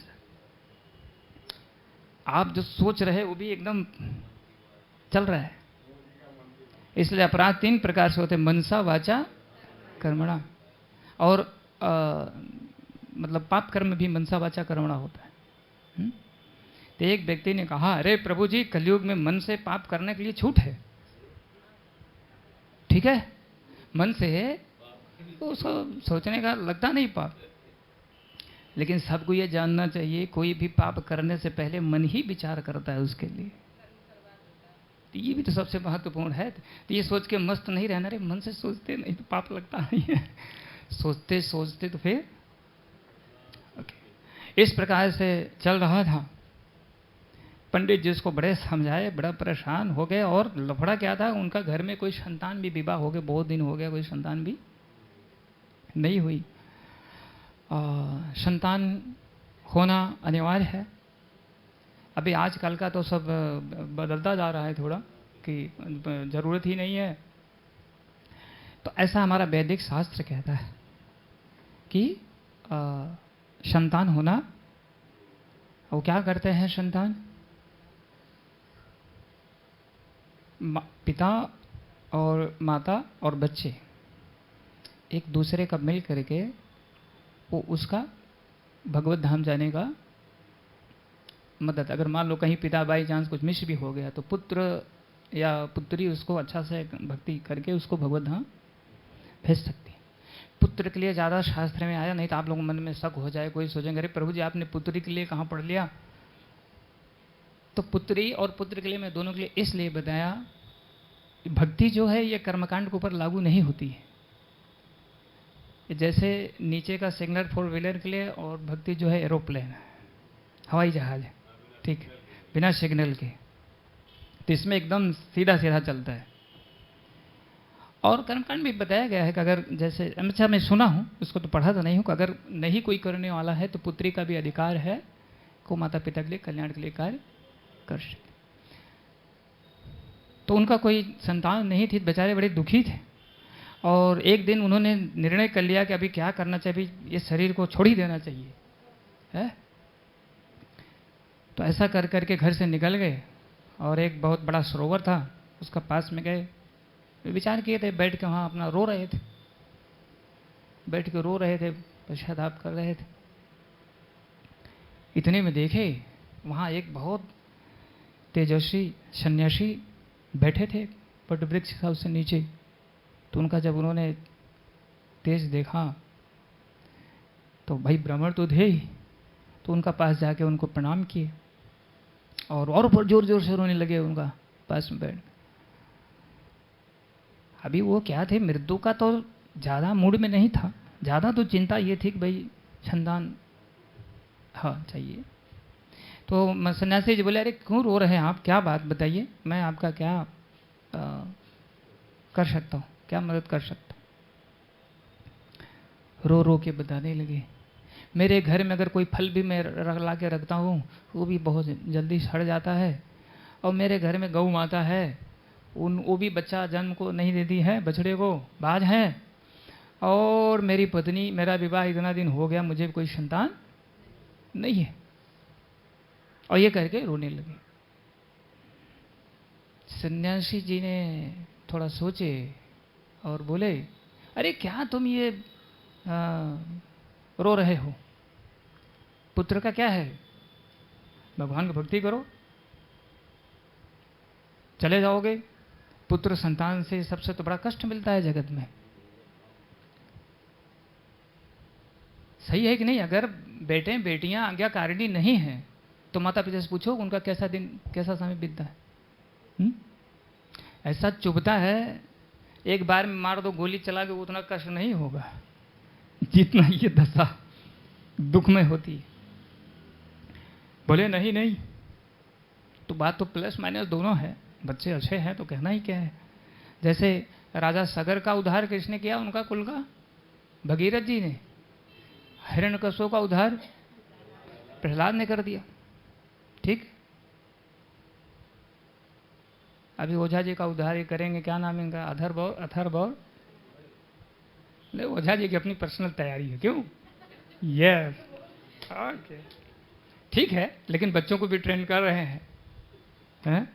आप जो सोच रहे वो भी एकदम चल रहा है। इसलिए अपराध 3 प्रकार से होते हैं, मनसा, वाचा, कर्मणा। और मतलब पाप कर्म भी मनसा, वाचा, कर्मणा होता है। तो एक व्यक्ति ने कहा, अरे प्रभु जी, कलयुग में मन से पाप करने के लिए छूट है। ठीक है, मन से तो उसको सोचने का लगता नहीं पाप, लेकिन सबको ये जानना चाहिए, कोई भी पाप करने से पहले मन ही विचार करता है उसके लिए। तो ये भी तो सबसे महत्वपूर्ण है। तो ये सोच के मस्त नहीं रहना, रे मन से सोचते नहीं तो पाप लगता नहीं है, सोचते सोचते तो फिर इस प्रकार से चल रहा था। पंडित जी उसको बड़े समझाए, बड़ा परेशान हो गए। और लफड़ा क्या था, उनका घर में कोई संतान भी, विवाह हो गए, बहुत दिन हो गया, कोई संतान भी नहीं हुई। संतान होना अनिवार्य है। अभी आजकल का तो सब बदलता जा रहा है थोड़ा, कि ज़रूरत ही नहीं है। तो ऐसा हमारा वैदिक शास्त्र कहता है कि संतान होना। वो क्या करते हैं संतान, पिता और माता और बच्चे एक दूसरे का मिल करके वो उसका भगवत धाम जाने का मदद। अगर मान लो कहीं पिता बाई चांस कुछ मिस भी हो गया, तो पुत्र या पुत्री उसको अच्छा से भक्ति करके उसको भगवत धाम भेज सकती है। पुत्र के लिए ज़्यादा शास्त्र में आया नहीं, तो आप लोगों मन में शक हो जाए, कोई सोचेंगे अरे प्रभु जी आपने पुत्री के लिए कहाँ पढ़ लिया। तो पुत्री और पुत्र के लिए मैं दोनों के लिए इसलिए बताया, भक्ति जो है ये कर्मकांड के ऊपर लागू नहीं होती है। जैसे नीचे का सिग्नल 4 व्हीलर के लिए, और भक्ति जो है एरोप्लेन, हवाई जहाज है, ठीक, बिना सिग्नल के। तो इसमें एकदम सीधा सीधा चलता है। और कर्मकांड भी बताया गया है कि अगर जैसे, अच्छा मैं सुना हूँ, उसको तो पढ़ा तो नहीं हूँ, कि अगर नहीं कोई करने वाला है तो पुत्री का भी अधिकार है को माता पिता के लिए कल्याण के लिए कार्य कर सके। तो उनका कोई संतान नहीं थी, बेचारे बड़े दुखी थे। और एक दिन उन्होंने निर्णय कर लिया कि अभी क्या करना चाहिए, ये शरीर को छोड़ ही देना चाहिए है। तो ऐसा कर करके घर से निकल गए, और एक बहुत बड़ा सरोवर था उसका पास में गए। विचार किए थे, बैठ के वहाँ अपना रो रहे थे, बैठ के रो रहे थे, पश्चाताप कर रहे थे। इतने में देखे वहाँ एक बहुत तेजस्वी सन्यासी बैठे थे, बट वृक्ष था उससे नीचे। तो उनका जब उन्होंने तेज देखा तो भाई ब्राह्मण तो थे ही, तो उनका पास जाके उनको प्रणाम किए, और जोर जोर से रोने लगे उनका पास में बैठ। अभी वो क्या थे, मृत्यु का तो ज़्यादा मूड में नहीं था, ज़्यादा तो चिंता ये थी कि भाई संतान हाँ चाहिए। तो सन्यासी जी बोले, अरे क्यों रो रहे हैं आप, क्या बात बताइए, मैं आपका क्या कर सकता हूँ, क्या मदद कर सकता हूँ। रो रो के बताने लगे, मेरे घर में अगर कोई फल भी मैं ला के रखता हूँ वो भी बहुत जल्दी सड़ जाता है, और मेरे घर में गौ माता है, वो भी बच्चा जन्म को नहीं देती है, बछड़े को बाज है, और मेरी पत्नी, मेरा विवाह इतना दिन हो गया, मुझे कोई संतान नहीं है। और ये करके रोने लगे। सन्यासी जी ने थोड़ा सोचे और बोले, अरे क्या तुम ये रो रहे हो, पुत्र का क्या है, भगवान की भक्ति करो, चले जाओगे। पुत्र संतान से सबसे तो बड़ा कष्ट मिलता है जगत में, सही है कि नहीं। अगर बेटे बेटियां आज्ञाकारिणी नहीं हैं तो माता पिता से पूछो उनका कैसा दिन कैसा समय बीतता है। ऐसा चुभता है, एक बार में मार दो गोली चला के उतना कष्ट नहीं होगा जितना ये दशा दुख में होती है। बोले नहीं नहीं, तो बात तो प्लस माइनस दोनों है, बच्चे अच्छे हैं तो कहना ही क्या है। जैसे राजा सगर का उद्धार किसने किया, उनका कुल का भगीरथ जी ने। हिरण्यकश्यप का उद्धार प्रहलाद ने कर दिया, ठीक। अभी ओझा जी का उद्धार ये करेंगे, क्या नाम इनका, अथर्व। ओझा जी की अपनी पर्सनल तैयारी है, क्यों। यस ओके ठीक है, लेकिन बच्चों को भी ट्रेन कर रहे हैं।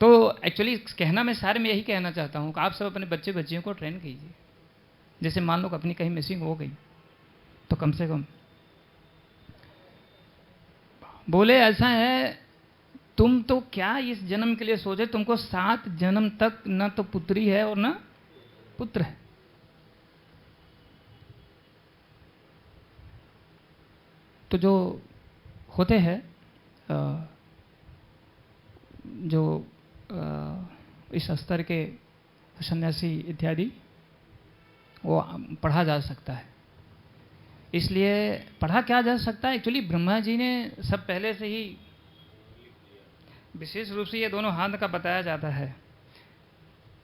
तो एक्चुअली कहना मैं सारे में यही कहना चाहता हूँ कि आप सब अपने बच्चे बच्चियों को ट्रेन कीजिए। जैसे मान लो अपनी कहीं मिसिंग हो गई तो कम से कम बोले, ऐसा है तुम तो क्या इस जन्म के लिए सोचे, तुमको 7 जन्म तक न तो पुत्री है और न पुत्र है। तो जो होते हैं जो इस स्तर के सन्यासी इत्यादि, वो पढ़ा जा सकता है। इसलिए पढ़ा क्या जा सकता है, एक्चुअली ब्रह्मा जी ने सब पहले से ही, विशेष रूप से ये दोनों हाथ का बताया जाता है।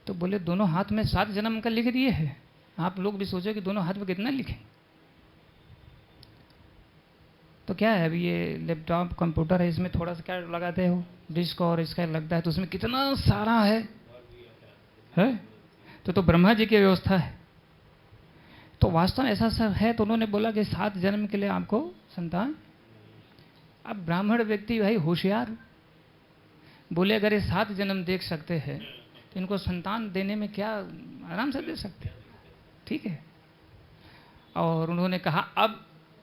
तो बोले दोनों हाथ में 7 जन्म का लिख दिए है। आप लोग भी सोचो कि दोनों हाथ में कितना लिखें। तो क्या है, अभी ये लैपटॉप कंप्यूटर है, इसमें थोड़ा सा क्या लगाते हो, डिस्क और इसका लगता है, तो उसमें कितना सारा है? तो ब्रह्मा जी की व्यवस्था है। तो वास्तव में ऐसा सब है, तो उन्होंने बोला कि 7 जन्म के लिए आपको संतान। अब ब्राह्मण व्यक्ति भाई होशियार, बोले अगर ये 7 जन्म देख सकते हैं तो इनको संतान देने में क्या, आराम से दे सकते, ठीक है। और उन्होंने कहा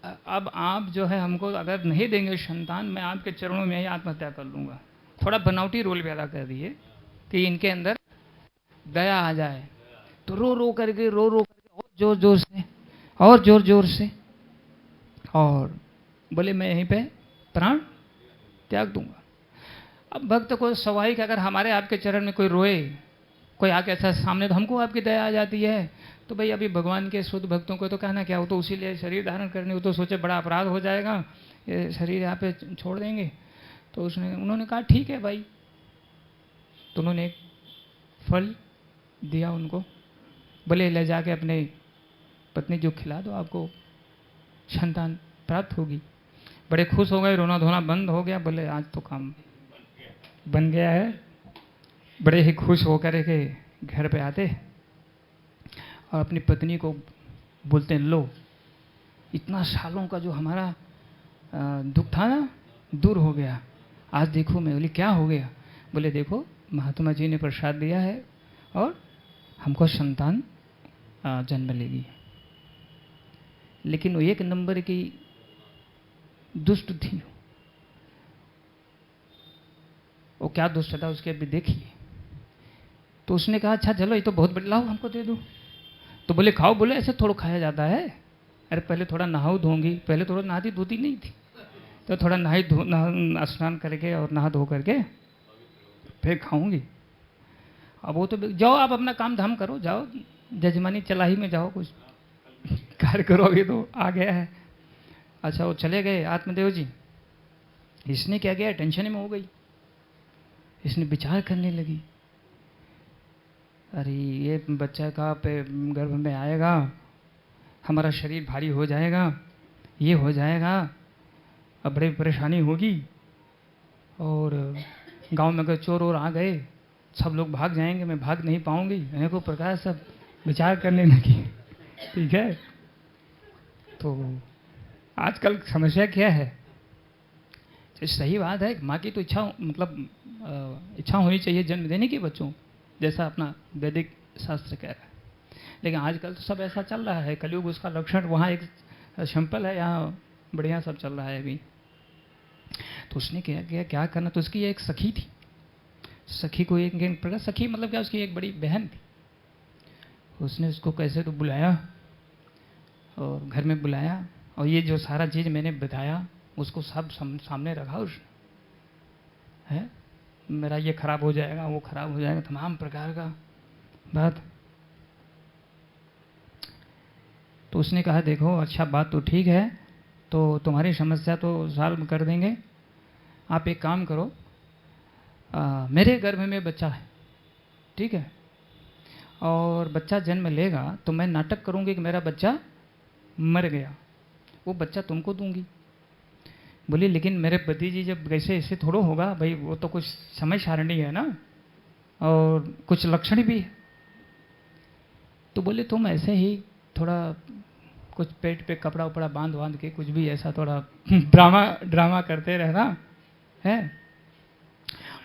अब आप जो है हमको अगर नहीं देंगे संतान, मैं आपके चरणों में ही आत्महत्या कर लूँगा। थोड़ा बनावटी रोल भी अदा कर दिए कि इनके अंदर दया आ जाए। तो रो रो करके और जोर जोर से और बोले मैं यहीं पे प्राण त्याग दूंगा। अब भक्त को स्वाभाविक, अगर हमारे आपके चरण में कोई रोए, कोई आके ऐसा सामने, तो हमको आपकी दया आ जाती है। तो भाई अभी भगवान के शुद्ध भक्तों को तो कहना क्या, हो तो उसी लिए शरीर धारण करने, वो तो सोचे बड़ा अपराध हो जाएगा, ये शरीर यहाँ पे छोड़ देंगे। तो उन्होंने कहा ठीक है भाई। तो उन्होंने एक फल दिया उनको, बोले ले जाके अपने पत्नी जो खिला दो, आपको संतान प्राप्त होगी। बड़े खुश हो गए, रोना धोना बंद हो गया। बोले आज तो काम बन गया है। बड़े ही खुश होकर के घर पे आते और अपनी पत्नी को बोलते हैं, लो इतना सालों का जो हमारा दुख था ना, दूर हो गया। आज देखो। मैं बोली क्या हो गया? बोले देखो महात्मा जी ने प्रसाद दिया है और हमको संतान जन्म लेगी। लेकिन वो 1 नंबर की दुष्ट थी। वो क्या दुष्ट था उसके अभी देखिए। तो उसने कहा अच्छा चलो ये तो बहुत बड़ी, लाओ हमको दे दो। तो बोले खाओ। बोले ऐसे थोड़ा खाया जाता है, अरे पहले थोड़ा नहाओ धोंगी। पहले थोड़ा नहाती धोती नहीं थी, तो थोड़ा स्नान करके और नहा धो करके फिर खाऊंगी। अब वो तो जाओ आप अपना काम धाम करो, जाओ जजमानी चलाही में जाओ, कुछ कार्य करो, अभी तो आ गया है। अच्छा वो चले गए आत्मदेव जी। इसने क्या किया, टेंशन में हो गई, इसने विचार करने लगी, अरे ये बच्चा कहाँ पे गर्भ में आएगा, हमारा शरीर भारी हो जाएगा, ये हो जाएगा, अब बड़ी परेशानी होगी, और गांव में अगर चोर और आ गए सब लोग भाग जाएंगे, मैं भाग नहीं पाऊंगी, अनेकों प्रकार सब विचार करने लगी। ठीक है, तो आजकल समस्या क्या है, तो सही बात है, माँ की तो इच्छा मतलब इच्छा होनी चाहिए जन्म देने की बच्चों, जैसा अपना वैदिक शास्त्र कह रहा है, लेकिन आजकल तो सब ऐसा चल रहा है, कलयुग उसका लक्षण, वहाँ एक सिंपल है, यहाँ बढ़िया सब चल रहा है अभी। तो उसने क्या करना, तो उसकी एक सखी थी, सखी को एक प्रकार, सखी मतलब क्या, उसकी एक बड़ी बहन थी, उसने उसको कैसे तो बुलाया और घर में बुलाया, और ये जो सारा चीज़ मैंने बताया उसको सब सामने रखा उसने, है मेरा ये खराब हो जाएगा, वो खराब हो जाएगा, तमाम प्रकार का बात। तो उसने कहा देखो अच्छा बात तो ठीक है, तो तुम्हारी समस्या तो सॉल्व कर देंगे, आप एक काम करो, मेरे गर्भ में बच्चा है, ठीक है, और बच्चा जन्म लेगा तो मैं नाटक करूंगी कि मेरा बच्चा मर गया, वो बच्चा तुमको दूंगी। बोली लेकिन मेरे पति जी जब कैसे ऐसे थोड़ा होगा भाई, वो तो कुछ समय सारणी है ना, और कुछ लक्षण भी है। तो बोले तुम ऐसे ही थोड़ा कुछ पेट पे कपड़ा उपड़ा बांध के कुछ भी ऐसा थोड़ा ड्रामा करते रहना है,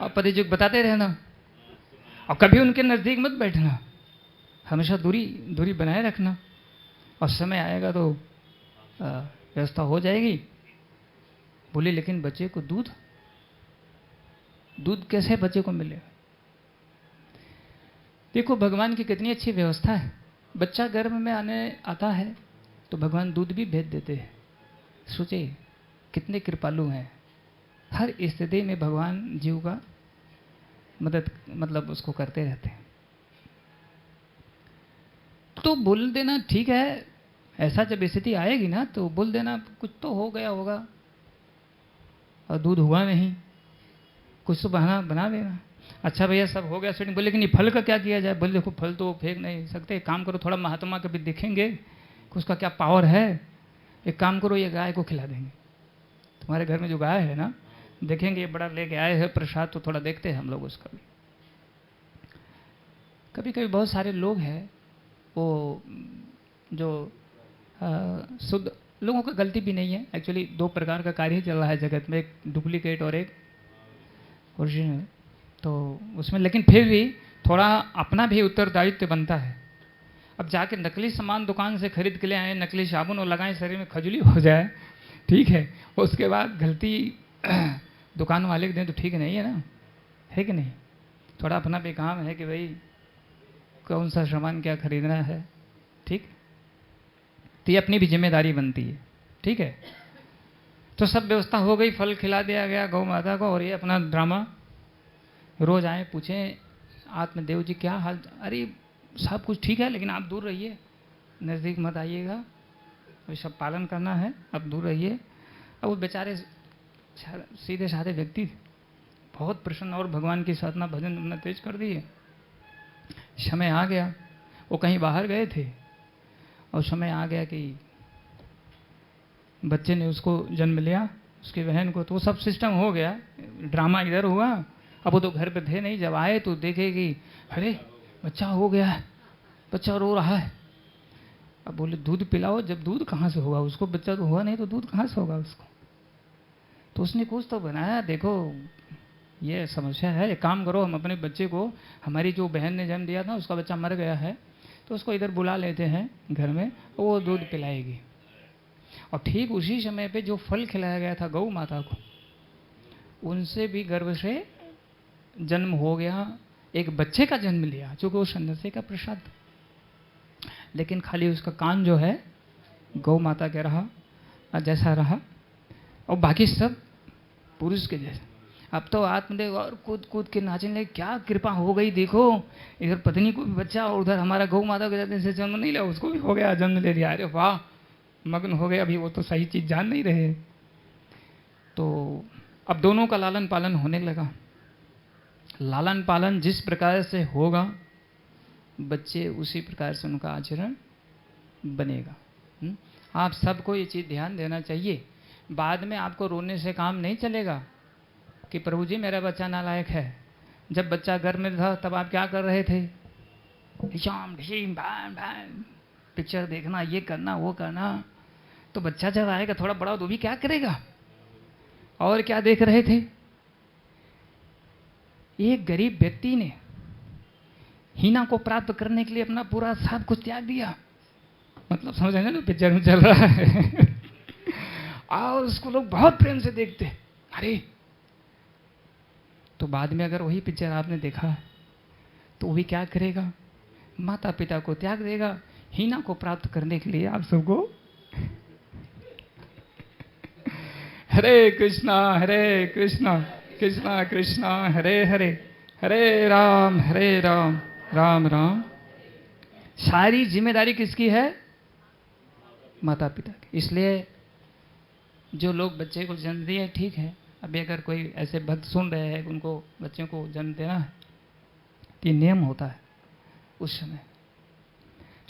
और पति जी बताते रहना, और कभी उनके नज़दीक मत बैठना, हमेशा दूरी बनाए रखना, और समय आएगा तो व्यवस्था हो जाएगी। बोले लेकिन बच्चे को दूध कैसे बच्चे को मिलेगा? देखो भगवान की कितनी अच्छी व्यवस्था है, बच्चा गर्भ में आता है तो भगवान दूध भी भेज देते हैं। सोचिए कितने कृपालु हैं, हर स्थिति में भगवान जीव का मदद मतलब उसको करते रहते हैं। तो बोल देना ठीक है, ऐसा जब स्थिति आएगी ना तो बोल देना कुछ तो हो गया होगा और दूध हुआ नहीं, कुछ तो बहाना बना देना, अच्छा भैया सब हो गया सेटिंग। बोले लेकिन ये फल का क्या किया जाए? बोले देखो फल तो फेंक नहीं सकते, काम करो थोड़ा महात्मा कभी देखेंगे कि उसका क्या पावर है, एक काम करो ये गाय को खिला देंगे, तुम्हारे घर में जो गाय है ना, देखेंगे ये बड़ा लेके आए हैं प्रसाद, तो थोड़ा देखते हैं हम लोग उसका भी। कभी कभी बहुत सारे लोग हैं वो जो शुद्ध लोगों का गलती भी नहीं है, एक्चुअली दो प्रकार का कार्य चल रहा है जगत में, एक डुप्लीकेट और एक ओरिजिनल, तो उसमें लेकिन फिर भी थोड़ा अपना भी उत्तरदायित्व बनता है। अब जाके नकली सामान दुकान से खरीद के ले आए, नकली साबुन और लगाएं, शरीर में खजुली हो जाए, ठीक है, उसके बाद गलती दुकान वाले के दें तो ठीक नहीं है ना, है कि नहीं? थोड़ा अपना भी काम है कि भाई कौन सा सामान क्या खरीदना है, ठीक, तो ये अपनी भी जिम्मेदारी बनती है, ठीक है। तो सब व्यवस्था हो गई, फल खिला दिया गया गौ माता को, और ये अपना ड्रामा, रोज आए पूछें आत्मदेव जी क्या हाल, अरे सब कुछ ठीक है लेकिन आप दूर रहिए, नज़दीक मत आइएगा, ये सब पालन करना है, आप दूर रहिए। अब वो बेचारे सीधे साधे व्यक्ति बहुत प्रसन्न और भगवान की साधना भजन उन्होंने तेज कर दिए। समय आ गया, वो कहीं बाहर गए थे और समय आ गया कि बच्चे ने उसको जन्म लिया, उसकी बहन को, तो वो सब सिस्टम हो गया, ड्रामा इधर हुआ। अब वो तो घर पे थे नहीं, जब आए तो देखे कि अरे बच्चा हो गया है, बच्चा रो रहा है। अब बोले दूध पिलाओ, जब दूध कहाँ से होगा उसको, बच्चा तो हुआ नहीं तो दूध कहाँ से होगा उसको? तो उसने कुछ तो बनाया, देखो ये समस्या है, एक काम करो हम अपने बच्चे को, हमारी जो बहन ने जन्म दिया था उसका बच्चा मर गया है, तो उसको इधर बुला लेते हैं घर में, वो दूध पिलाएगी। और ठीक उसी समय पे जो फल खिलाया गया था गौ माता को, उनसे भी गर्भ से जन्म हो गया, एक बच्चे का जन्म लिया, चूँकि वो सन्यासी का प्रसाद, लेकिन खाली उसका कान जो है गौ माता के रहा जैसा रहा, और बाकी सब पुरुष के जैसे। अब तो आत्मदेव और कूद कूद के नाचने लगे, क्या कृपा हो गई, देखो इधर पत्नी को भी बच्चा और उधर हमारा गौ माता के जैसे जन्म नहीं लिया, उसको भी हो गया, जन्म ले लिया, अरे वाह मग्न हो गए, अभी वो तो सही चीज जान नहीं रहे। तो अब दोनों का लालन पालन होने लगा। लालन पालन जिस प्रकार से होगा, बच्चे उसी प्रकार से उनका आचरण बनेगा। आप सबको ये चीज ध्यान देना चाहिए। बाद में आपको रोने से काम नहीं चलेगा कि प्रभु जी मेरा बच्चा नालायक है। जब बच्चा घर में था तब आप क्या कर रहे थे? शाम ढीम भान भान पिक्चर देखना, ये करना वो करना। तो बच्चा जब आएगा थोड़ा बड़ा तो भी क्या करेगा? और क्या देख रहे थे? एक गरीब व्यक्ति ने हीना को प्राप्त करने के लिए अपना पूरा सब कुछ त्याग दिया। मतलब समझ रहे ना, पिक्चर में चल रहा है और उसको लोग बहुत प्रेम से देखते। अरे तो बाद में अगर वही पिक्चर आपने देखा तो वो भी क्या करेगा? माता पिता को त्याग देगा हीना को प्राप्त करने के लिए। आप सबको हरे कृष्णा कृष्णा कृष्णा हरे हरे, हरे राम राम राम। सारी जिम्मेदारी किसकी है? माता पिता की। इसलिए जो लोग बच्चे को जन्म दिए ठीक है, अभी अगर कोई ऐसे भक्त सुन रहे हैं उनको बच्चों को जन्म देना है, ये नियम होता है। उस समय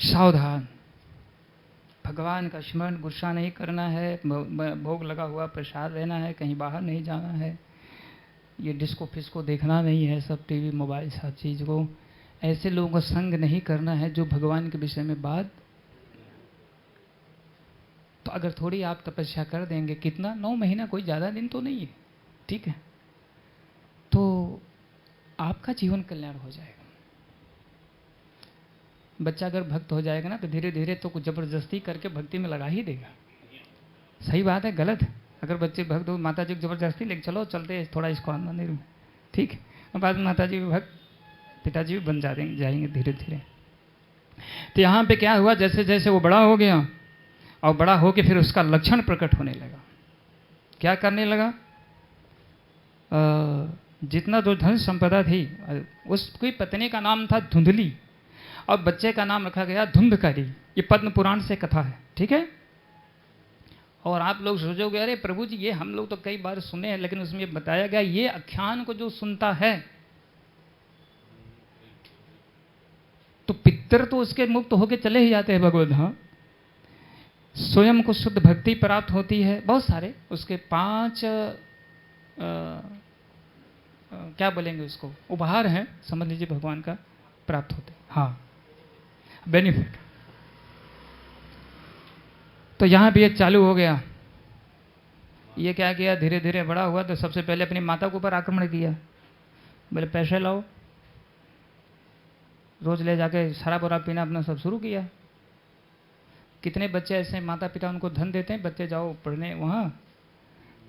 सावधान, भगवान का स्मरण, गुस्सा नहीं करना है, भोग लगा हुआ प्रसाद लेना है, कहीं बाहर नहीं जाना है, ये डिस्को फिस्को देखना नहीं है, सब टीवी मोबाइल सब चीज़ को। ऐसे लोगों का संग नहीं करना है जो भगवान के विषय में बात। तो अगर थोड़ी आप तपस्या कर देंगे, कितना 9 महीना कोई ज़्यादा दिन तो नहीं है, ठीक है, तो आपका जीवन कल्याण हो जाएगा। बच्चा अगर भक्त हो जाएगा ना तो धीरे धीरे तो कुछ जबरदस्ती करके भक्ति में लगा ही देगा। सही बात है, गलत है? अगर बच्चे भक्त हो, माता जी को जबरदस्ती लेके चलो चलते थोड़ा इसको मंदिर में, ठीक है, और बाद में माता जी भी भक्त, पिताजी भी बन जाएंगे धीरे धीरे। तो यहाँ पे क्या हुआ, जैसे जैसे वो बड़ा हो गया और बड़ा हो के फिर उसका लक्षण प्रकट होने लगा। क्या करने लगा? जितना जो धन संपदा थी, उसकी पत्नी का नाम था धुंधली और बच्चे का नाम रखा गया धुंधकारी। ये पद्म पुराण से कथा है, ठीक है। और आप लोग सोचोगे अरे प्रभु जी ये हम लोग तो कई बार सुने हैं, लेकिन उसमें बताया गया ये आख्यान को जो सुनता है तो पितर तो उसके मुक्त होके चले ही जाते हैं भगवत धाम। स्वयं को शुद्ध भक्ति प्राप्त होती है। बहुत सारे उसके 5 क्या बोलेंगे उसको, उपहार हैं, समझ लीजिए, भगवान का प्राप्त होते हैं। हाँ, बेनिफिट। तो यहां भी ये चालू हो गया। ये क्या किया, धीरे धीरे बड़ा हुआ तो सबसे पहले अपनी माता के ऊपर आक्रमण किया। बोले पैसे लाओ, रोज ले जाके शराब वराब पीना अपना सब शुरू किया। कितने बच्चे ऐसे माता पिता उनको धन देते हैं, बच्चे जाओ पढ़ने वहाँ,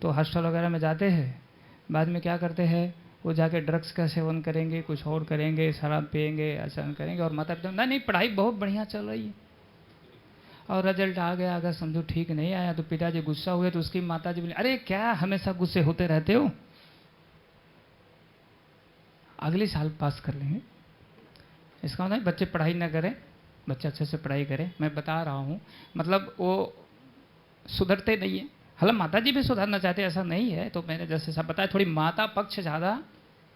तो हॉस्टल वगैरह में जाते हैं, बाद में क्या करते हैं वो जाके ड्रग्स का सेवन करेंगे, कुछ और करेंगे, शराब पिएंगे, ऐसा करेंगे, और माता पिता नहीं पढ़ाई बहुत बढ़िया चल रही है और रिजल्ट आ गया, अगर समझो ठीक नहीं आया तो पिताजी गुस्सा हुए तो उसकी माताजी बोली अरे क्या हमेशा गुस्से होते रहते हो, अगले साल पास कर लेंगे। इसका मतलब बच्चे पढ़ाई ना करें, बच्चे अच्छे से पढ़ाई करें। मैं बता रहा हूँ, मतलब वो सुधरते नहीं है। हालांकि माता जी भी सुधारना चाहते हैं, ऐसा नहीं है। तो मैंने जैसे सब बताया, थोड़ी माता पक्ष ज़्यादा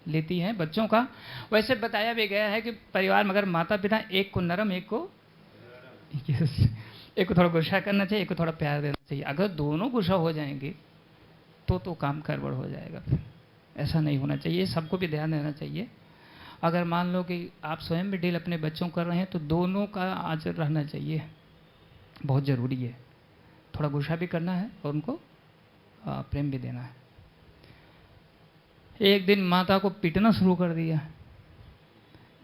लेती हैं बच्चों का। वैसे बताया भी गया है कि परिवार में अगर माता पिता एक को नरम एक को थोड़ा गुस्सा करना चाहिए, एक को थोड़ा प्यार देना चाहिए। अगर दोनों गुस्सा हो जाएंगे तो काम गड़बड़ हो जाएगा। फिर ऐसा नहीं होना चाहिए, सबको भी ध्यान देना चाहिए। अगर मान लो कि आप स्वयं भी डील अपने बच्चों कर रहे हैं तो दोनों का आचरण रहना चाहिए, बहुत ज़रूरी है। थोड़ा गुस्सा भी करना है और उनको प्रेम भी देना है। एक दिन माता को पीटना शुरू कर दिया।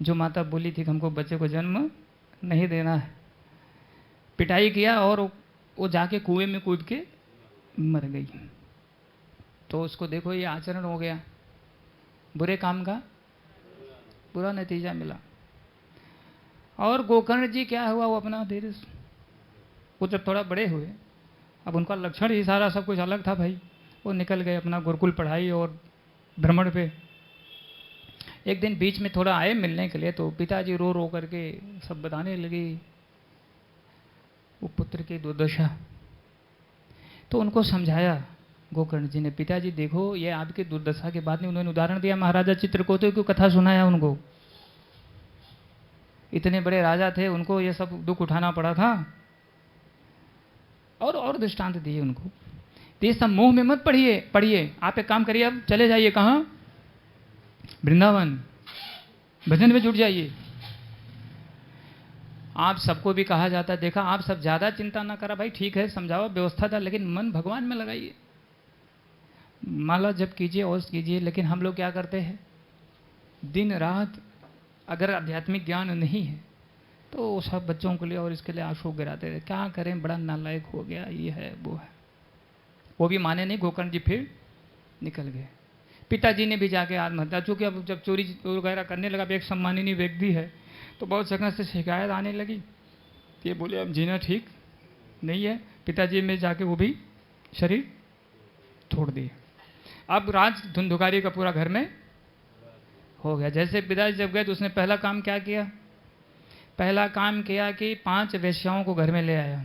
जो माता बोली थी कि हमको बच्चे को जन्म नहीं देना है, पिटाई किया और वो जाके कुएं में कूद के मर गई। तो उसको देखो ये आचरण हो गया, बुरे काम का बुरा नतीजा मिला। और गोकर्ण जी क्या हुआ, वो अपना धीरे, वो जब थोड़ा बड़े हुए, अब उनका लक्षण ही सारा सब कुछ अलग था भाई। वो निकल गए अपना गुरुकुल पढ़ाई और भ्रमण पे। एक दिन बीच में थोड़ा आए मिलने के लिए, तो पिताजी रो रो करके सब बताने लगे वो पुत्र की दुर्दशा। तो उनको समझाया गोकर्ण जी ने, पिताजी देखो ये आपकी दुर्दशा की बात नहीं, उन्होंने उदाहरण दिया महाराजा चित्रकोट की कथा सुनाया उनको। इतने बड़े राजा थे, उनको ये सब दुख उठाना पड़ा था, और दृष्टांत दिए उनको। तो ये सब मोह में मत पढ़िए। आप एक काम करिए, अब चले जाइए कहाँ, वृंदावन, भजन में जुट जाइए। आप सबको भी कहा जाता है, देखा आप सब ज्यादा चिंता ना करा भाई, ठीक है समझाओ व्यवस्था था, लेकिन मन भगवान में लगाइए, माला जप कीजिए और कीजिए। लेकिन हम लोग क्या करते हैं, दिन रात अगर आध्यात्मिक ज्ञान नहीं है तो सब बच्चों के लिए और इसके लिए आंसू गिराते रहे, क्या करें बड़ा नालायक हो गया, ये है वो है। वो भी माने नहीं, गोकर्ण जी फिर निकल गए। पिताजी ने भी जाके आत्महत्या, चूंकि अब जब चोरी वगैरह करने लगा, एक सम्माननीय व्यक्ति है, तो बहुत जगह से शिकायत आने लगी, ये बोले अब जीना ठीक नहीं है, पिताजी में जाके वो भी शरीर छोड़ दिए। अब राज धुंधुकारी का पूरा घर में हो गया। जैसे पिताजी जब गए तो उसने पहला काम क्या किया, पहला काम किया कि 5 वेश्याओं को घर में ले आया।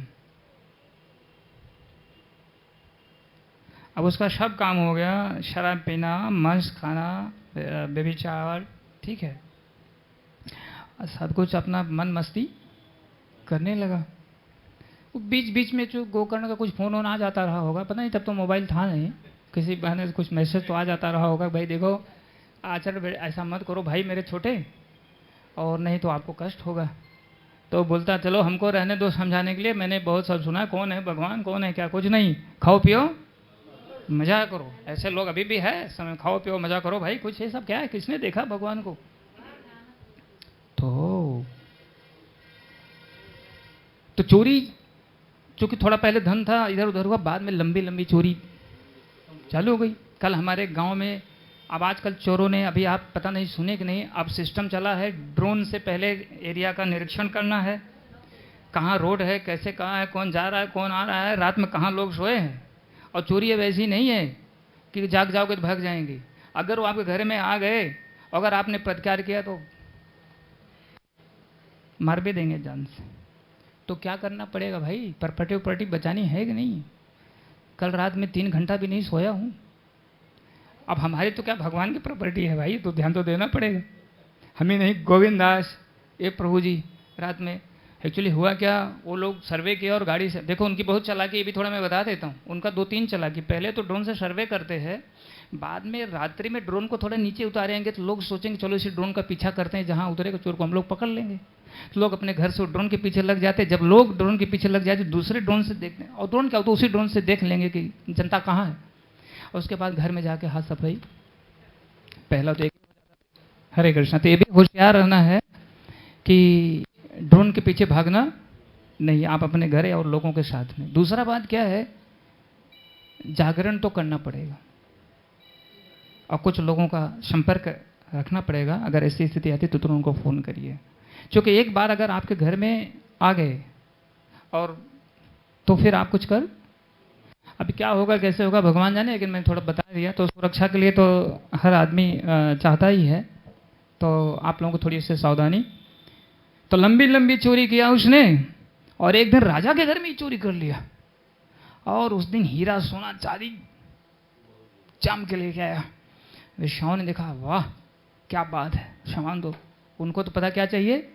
अब उसका सब काम हो गया, शराब पीना, मांस खाना, व्यभिचार, ठीक है, सब कुछ अपना मन मस्ती करने लगा। बीच बीच में जो गोकर्ण का कुछ फोन आ जाता रहा होगा, पता नहीं तब तो मोबाइल था नहीं, किसी बहाने से कुछ मैसेज तो आ जाता रहा होगा, भाई देखो आचरण ऐसा मत करो भाई मेरे छोटे, और नहीं तो आपको कष्ट होगा। तो बोलता चलो हमको रहने दो समझाने के लिए, मैंने बहुत सब सुना, कौन है भगवान, कौन है क्या, कुछ नहीं, खाओ पियो मजा करो। ऐसे लोग अभी भी है, समय खाओ पियो मजा करो भाई, कुछ ये सब क्या है, किसने देखा भगवान को। तो चोरी, चूंकि थोड़ा पहले धन था इधर उधर हुआ, बाद में लंबी लंबी चोरी चालू हो गई। कल हमारे गांव में, अब आजकल चोरों ने, अभी आप पता नहीं सुने कि नहीं, अब सिस्टम चला है, ड्रोन से पहले एरिया का निरीक्षण करना है, कहाँ रोड है, कैसे कहाँ है, कौन जा रहा है, कौन आ रहा है, रात में कहाँ लोग सोए हैं। और चोरी अब ऐसी नहीं है कि जाग जाओगे तो भाग जाएंगे, अगर वो आपके घर में आ गए, अगर आपने प्रतिकार किया तो मार भी देंगे जान से। तो क्या करना पड़ेगा भाई, प्रॉपर्टी उपर्टी बचानी है कि नहीं। कल रात में 3 घंटा भी नहीं सोया हूँ। अब हमारी तो क्या भगवान की प्रॉपर्टी है भाई, तो ध्यान तो देना पड़ेगा। हमें नहीं, गोविंद दास ये प्रभु जी रात में एक्चुअली हुआ क्या, वो लोग सर्वे किया और गाड़ी से, देखो उनकी बहुत चालाकी, ये भी थोड़ा मैं बता देता हूँ। उनका 2-3 चालाकी, पहले तो ड्रोन से सर्वे करते हैं, बाद में रात्रि में ड्रोन को थोड़ा नीचे उतारेंगे तो लोग सोचेंगे चलो इसी ड्रोन का पीछा करते हैं, जहाँ उतरेगा चोर को हम लोग पकड़ लेंगे। तो लोग अपने घर से ड्रोन के पीछे लग जाते हैं। जब लोग ड्रोन के पीछे लग जाते दूसरे ड्रोन से देखते हैं, और ड्रोन क्या होता है, उसी ड्रोन से देख लेंगे कि जनता कहाँ है। और उसके बाद घर में जाके हाथ सफाई, पहला तो एक हरे कृष्णा। तो ये भी होशियार रहना है कि ड्रोन के पीछे भागना नहीं, आप अपने घर है और लोगों के साथ में। दूसरा बात क्या है, जागरण तो करना पड़ेगा और कुछ लोगों का संपर्क रखना पड़ेगा। अगर ऐसी स्थिति आती तो तुरंत उनको फ़ोन करिए, क्योंकि एक बार अगर आपके घर में आ गए और तो फिर आप कुछ कर, अभी क्या होगा कैसे होगा भगवान जाने, लेकिन मैंने थोड़ा बता दिया। तो सुरक्षा के लिए तो हर आदमी चाहता ही है, तो आप लोगों को थोड़ी इससे सावधानी। तो लंबी लंबी चोरी किया उसने, और एक दिन राजा के घर में ही चोरी कर लिया, और उस दिन हीरा सोना चांदी चाम के लेके आया। वेश्याओं ने देखा, वाह क्या बात है, सामान दो। उनको तो पता क्या चाहिए,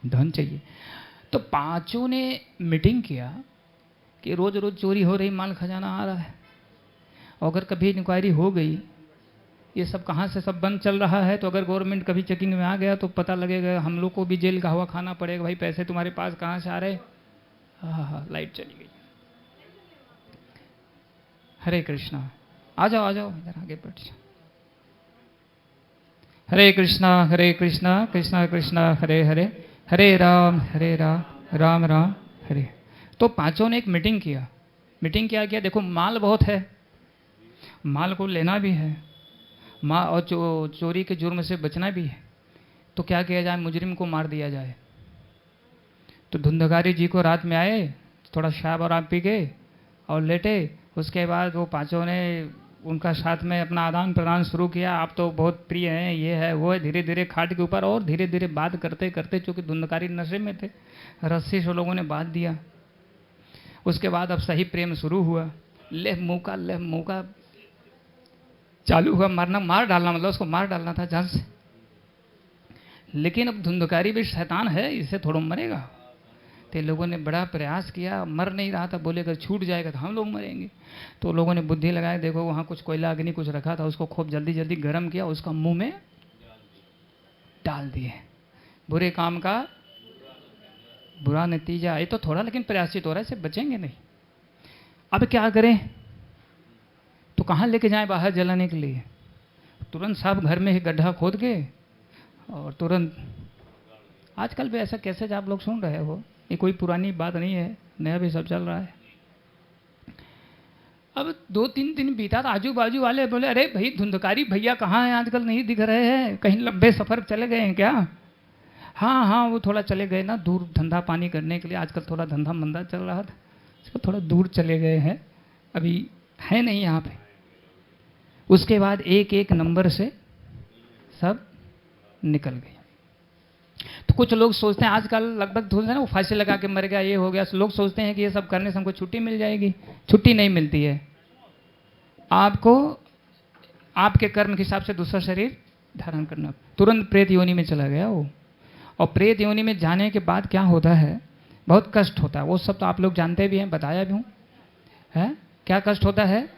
धन चाहिए। तो 5 ने मीटिंग किया कि रोज रोज चोरी हो रही, माल खजाना आ रहा है, अगर कभी इंक्वायरी हो गई ये सब कहाँ से सब बंद चल रहा है, तो अगर गवर्नमेंट कभी चेकिंग में आ गया तो पता लगेगा, हम लोग को भी जेल का हवा खाना पड़ेगा। भाई पैसे तुम्हारे पास कहाँ से आ रहे। हाँ, लाइट चली गई। हरे कृष्णा, आ जाओ इधर आगे बैठ जाओ। हरे कृष्णा कृष्णा कृष्णा हरे हरे, हरे राम राम राम हरे। तो 5 ने एक मीटिंग किया। मीटिंग क्या किया, देखो माल बहुत है, माल को लेना भी है, माँ और चोरी के जुर्म से बचना भी है। तो क्या किया जाए, मुजरिम को मार दिया जाए। तो धुंधकारी जी को रात में आए, थोड़ा शराब और आग पी गए और लेटे। उसके बाद वो 5 ने उनका साथ में अपना आदान प्रदान शुरू किया। आप तो बहुत प्रिय हैं, ये है वो है, धीरे धीरे खाट के ऊपर, और धीरे धीरे बात करते करते, चूँकि धुंधकारी नशे में थे, रस्सी से लोगों ने बांध दिया। उसके बाद अब सही प्रेम शुरू हुआ, लेह मौका चालू हुआ, मार डालना, मतलब उसको मार डालना था जान से। लेकिन अब धुंधकारी भी शैतान है, इससे थोड़ा मरेगा। तो लोगों ने बड़ा प्रयास किया, मर नहीं रहा था। बोले अगर छूट जाएगा तो हम लोग मरेंगे। तो लोगों ने बुद्धि लगाया, देखो वहाँ कुछ कोयला अग्नि कुछ रखा था, उसको खूब जल्दी जल्दी गर्म किया, उसका मुंह में डाल दिए। बुरे काम का बुरा नतीजा। ये तो थोड़ा लेकिन प्रयासित हो रहा है, इससे बचेंगे नहीं। अब क्या करें? तो कहाँ लेके जाएं बाहर जलाने के लिए? तुरंत साहब घर में ही गड्ढा खोद के और तुरंत। आजकल भी ऐसा कैसे आप लोग सुन रहे हो, ये कोई पुरानी बात नहीं है, नया भी सब चल रहा है। अब 2-3 दिन बीता तो आजू बाजू वाले बोले, अरे भाई धुंधकारी भैया कहाँ हैं, आजकल नहीं दिख रहे हैं, कहीं लंबे सफ़र चले गए हैं क्या? हाँ हाँ, वो थोड़ा चले गए ना दूर धंधा पानी करने के लिए, आजकल थोड़ा धंधा मंदा चल रहा था, इसको थोड़ा दूर चले गए हैं, अभी है नहीं यहाँ पे। उसके बाद एक एक नंबर से सब निकल गए। तो कुछ लोग सोचते हैं, आजकल लगभग सोचते हैं ना, वो फांसी लगा के मर गया, ये हो गया, लोग सोचते हैं कि ये सब करने से हमको छुट्टी मिल जाएगी। छुट्टी नहीं मिलती है आपको, आपके कर्म के हिसाब से दूसरा शरीर धारण करना। तुरंत प्रेत योनि में चला गया वो। और प्रेत योनि में जाने के बाद क्या होता है, बहुत कष्ट होता है। वो सब तो आप लोग जानते भी हैं, बताया भी हूँ, है क्या कष्ट होता है।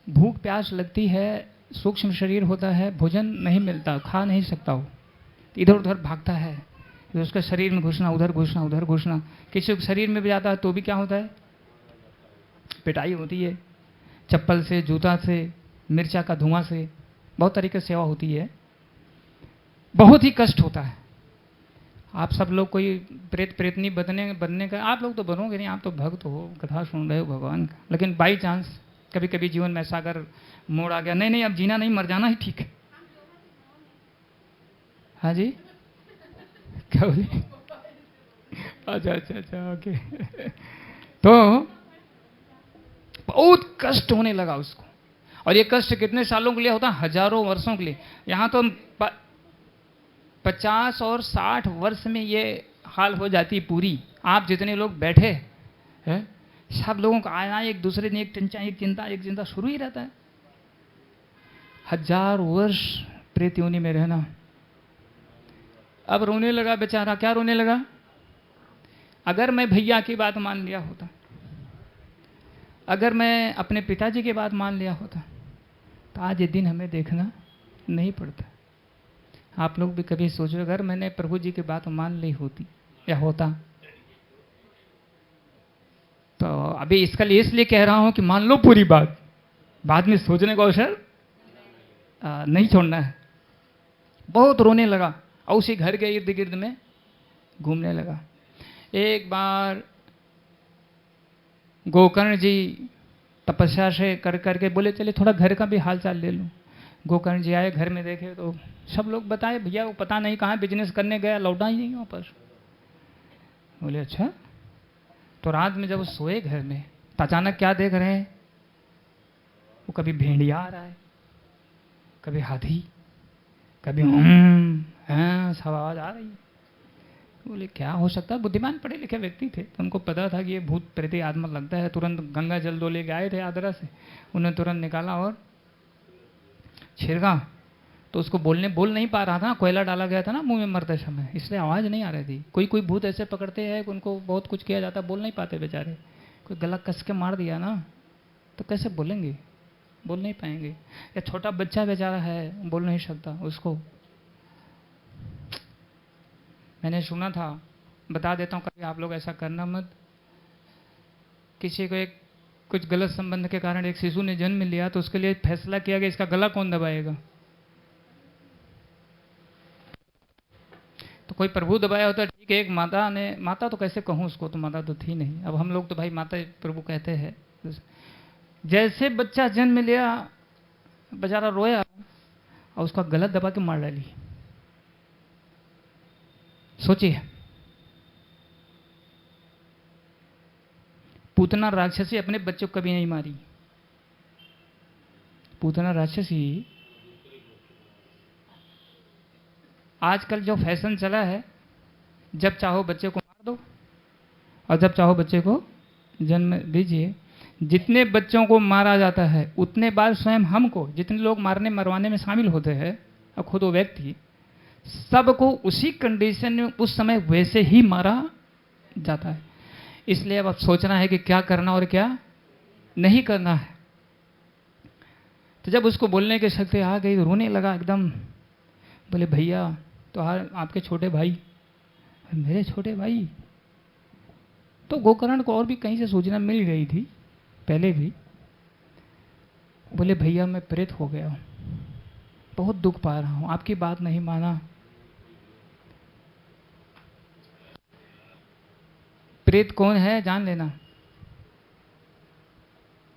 भूख प्यास लगती है, सूक्ष्म शरीर होता है, भोजन नहीं मिलता, खा नहीं सकता, वो इधर उधर भागता है, फिर उसके शरीर में घुसना, उधर घुसना, उधर घुसना। किसी के शरीर में भी जाता है तो भी क्या होता है, पिटाई होती है, चप्पल से, जूता से, मिर्चा का धुआं से, बहुत तरीके से सेवा होती है, बहुत ही कष्ट होता है। आप सब लोग कोई प्रेत प्रेतनी बनने का, आप लोग तो बनोगे नहीं, आप तो भक्त हो, कथा सुन रहे हो भगवान का। लेकिन बाई चांस कभी कभी जीवन में ऐसा अगर मोड़ आ गया, नहीं नहीं अब जीना नहीं, मर जाना ही ठीक है। हाँ जी, क्या बोले? अच्छा ओके। तो बहुत कष्ट होने लगा उसको। और ये कष्ट कितने सालों के लिए होता है? हजारों वर्षों के लिए। यहाँ तो 50 और 60 वर्ष में ये हाल हो जाती पूरी। आप जितने लोग बैठे हैं, सब लोगों का आना, एक दूसरे ने एक चिंता शुरू ही रहता है। 1000 वर्ष प्रेत योनि में रहना। अब रोने लगा बेचारा। क्या रोने लगा? अगर मैं भैया की बात मान लिया होता, अगर मैं अपने पिताजी की बात मान लिया होता, तो आज ये दिन हमें देखना नहीं पड़ता। आप लोग भी कभी सोचो, अगर मैंने प्रभु जी की बात मान ली होती या होता, तो अभी इसका लिए इसलिए कह रहा हूं कि मान लो पूरी बात, बाद में सोचने का अवसर नहीं छोड़ना है। बहुत रोने लगा और उसी घर के इर्द गिर्द में घूमने लगा। एक बार गोकर्ण जी तपस्या से कर करके बोले चले थोड़ा घर का भी हाल चाल ले लूं। गोकर्ण जी आए, घर में देखे तो सब लोग बताए, भैया वो पता नहीं कहाँ बिजनेस करने गया, लौटा ही नहीं वापस। बोले अच्छा। तो रात में जब वो सोए घर में, तो अचानक क्या देख रहे हैं, वो कभी भेड़िया आ रहा है, कभी हाथी, कभी सब आवाज आ रही है। बोले क्या हो सकता है? बुद्धिमान पढ़े लिखे व्यक्ति थे, तो उनको पता था कि ये भूत प्रेत आत्मा लगता है। तुरंत गंगा जल दो लेके आए थे आदरा से, उन्हें तुरंत निकाला और छिड़का। तो उसको बोल नहीं पा रहा था, कोयला डाला गया था ना मुंह में मरते समय, इसलिए आवाज़ नहीं आ रही थी। कोई भूत ऐसे पकड़ते हैं कि उनको बहुत कुछ किया जाता है, बोल नहीं पाते बेचारे। कोई गला कस के मार दिया ना तो कैसे बोलेंगे, बोल नहीं पाएंगे। या छोटा बच्चा बेचारा है, बोल नहीं सकता, उसको मैंने सुना था, बता देता हूँ, कभी आप लोग ऐसा करना मत। किसी को एक कुछ गलत संबंध के कारण एक शिशु ने जन्म लिया, तो उसके लिए फैसला किया गया इसका गला कौन दबाएगा। तो कोई प्रभु दबाया होता ठीक है, एक माता तो कैसे कहूँ उसको, तो माता तो थी नहीं, अब हम लोग तो भाई माता प्रभु कहते हैं। जैसे बच्चा जन्म लिया, बेचारा रोया और उसका गला दबा के मार डाली। सोचिए, पूतना राक्षसी अपने बच्चों को कभी नहीं मारी। पूतना राक्षसी, आजकल जो फैशन चला है, जब चाहो बच्चे को मार दो, और जब चाहो बच्चे को जन्म दीजिए। जितने बच्चों को मारा जाता है उतने बार स्वयं हमको, जितने लोग मारने मरवाने में शामिल होते हैं और खुद वो व्यक्ति, सबको उसी कंडीशन में उस समय वैसे ही मारा जाता है। इसलिए अब सोचना है कि क्या करना और क्या नहीं करना है। तो जब उसको बोलने की शक्ति आ गई तो रोने लगा एकदम। बोले भैया तो आपके छोटे भाई, मेरे छोटे भाई। तो गोकर्ण को और भी कहीं से सूचना मिल गई थी पहले भी। बोले भैया मैं प्रेत हो गया हूँ, बहुत दुख पा रहा हूँ, आपकी बात नहीं माना। प्रेत कौन है जान लेना।